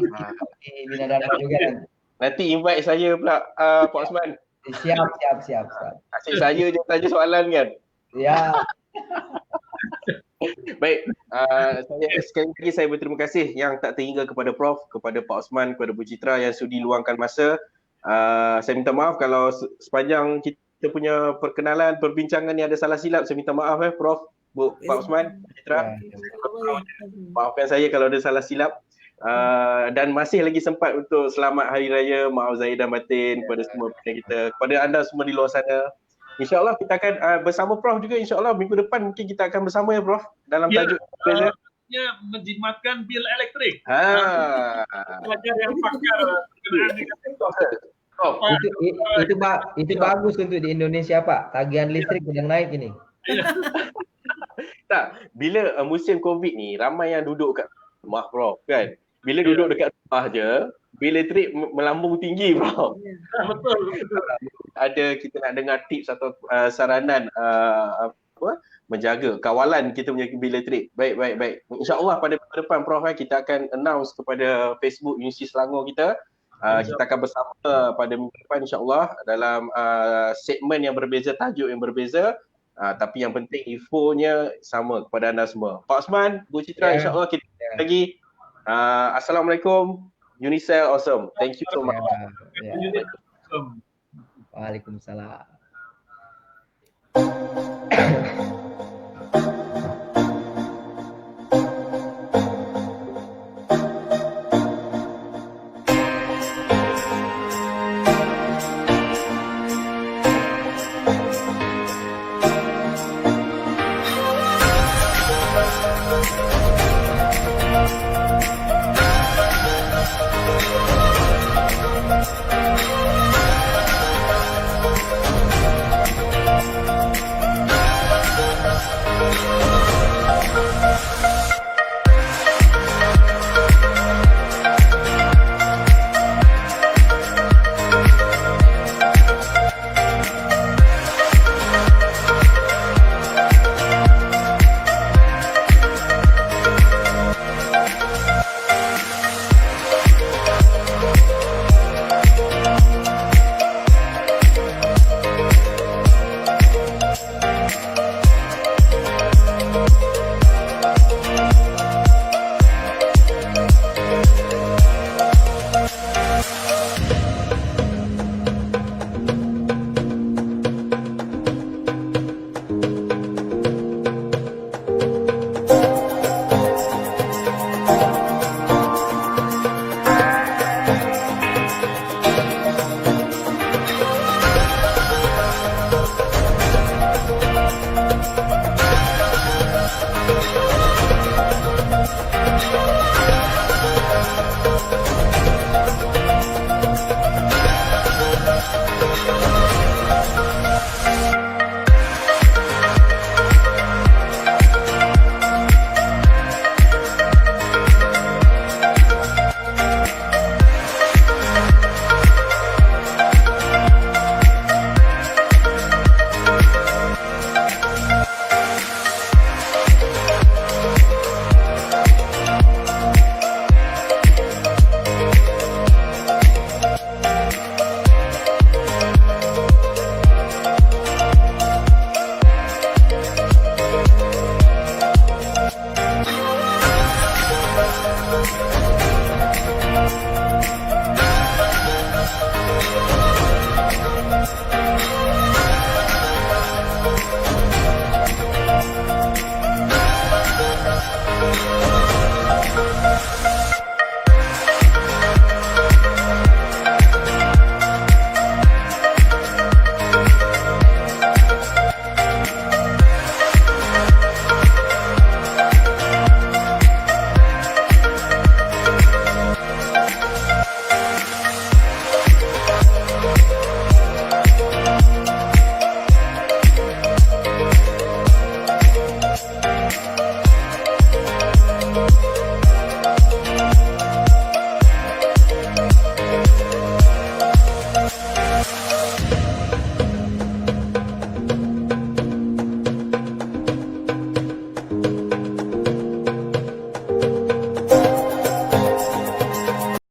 di Bina Dharma juga. Nanti invite saya pula Pak Osman. Siap. Asyik saya je tanya soalan kan? Ya. Baik, sekali lagi saya berterima kasih yang tak terhingga kepada Prof, kepada Pak Osman, kepada Bu Citra yang sudi luangkan masa. Saya minta maaf kalau sepanjang kita punya perkenalan, perbincangan ni ada salah silap. Saya minta maaf Prof, Bu, Pak Osman, Bu Citra. Maafkan saya kalau ada salah silap. Dan masih lagi sempat untuk selamat Hari Raya, maaf zahir dan batin kepada semua kita, kepada anda semua di luar sana. InsyaAllah kita akan bersama Prof juga, insyaAllah minggu depan mungkin kita akan bersama ya Prof dalam tajuk menjimatkan bil elektrik. Pelajar yang pakar berkenaan dengan itu bagus untuk di Indonesia Pak, tagihan listrik sedang naik ini. Tak, bila musim COVID ni ramai yang duduk kat rumah Prof kan. Bila duduk dekat rumah je, bil elektrik melambung tinggi Prof. Betul. Ada kita nak dengar tips atau saranan menjaga kawalan kita punya bil elektrik. Baik. InsyaAllah pada minggu depan Prof kita akan announce kepada Facebook Universiti Selangor kita. Kita akan bersama pada minggu depan insyaAllah dalam segmen yang berbeza, tajuk yang berbeza. Tapi yang penting infonya sama kepada anda semua. Pak Osman, Bu Citra, insyaAllah kita lagi. Assalamualaikum. Unicell awesome. Thank you so much. Waalaikumsalam.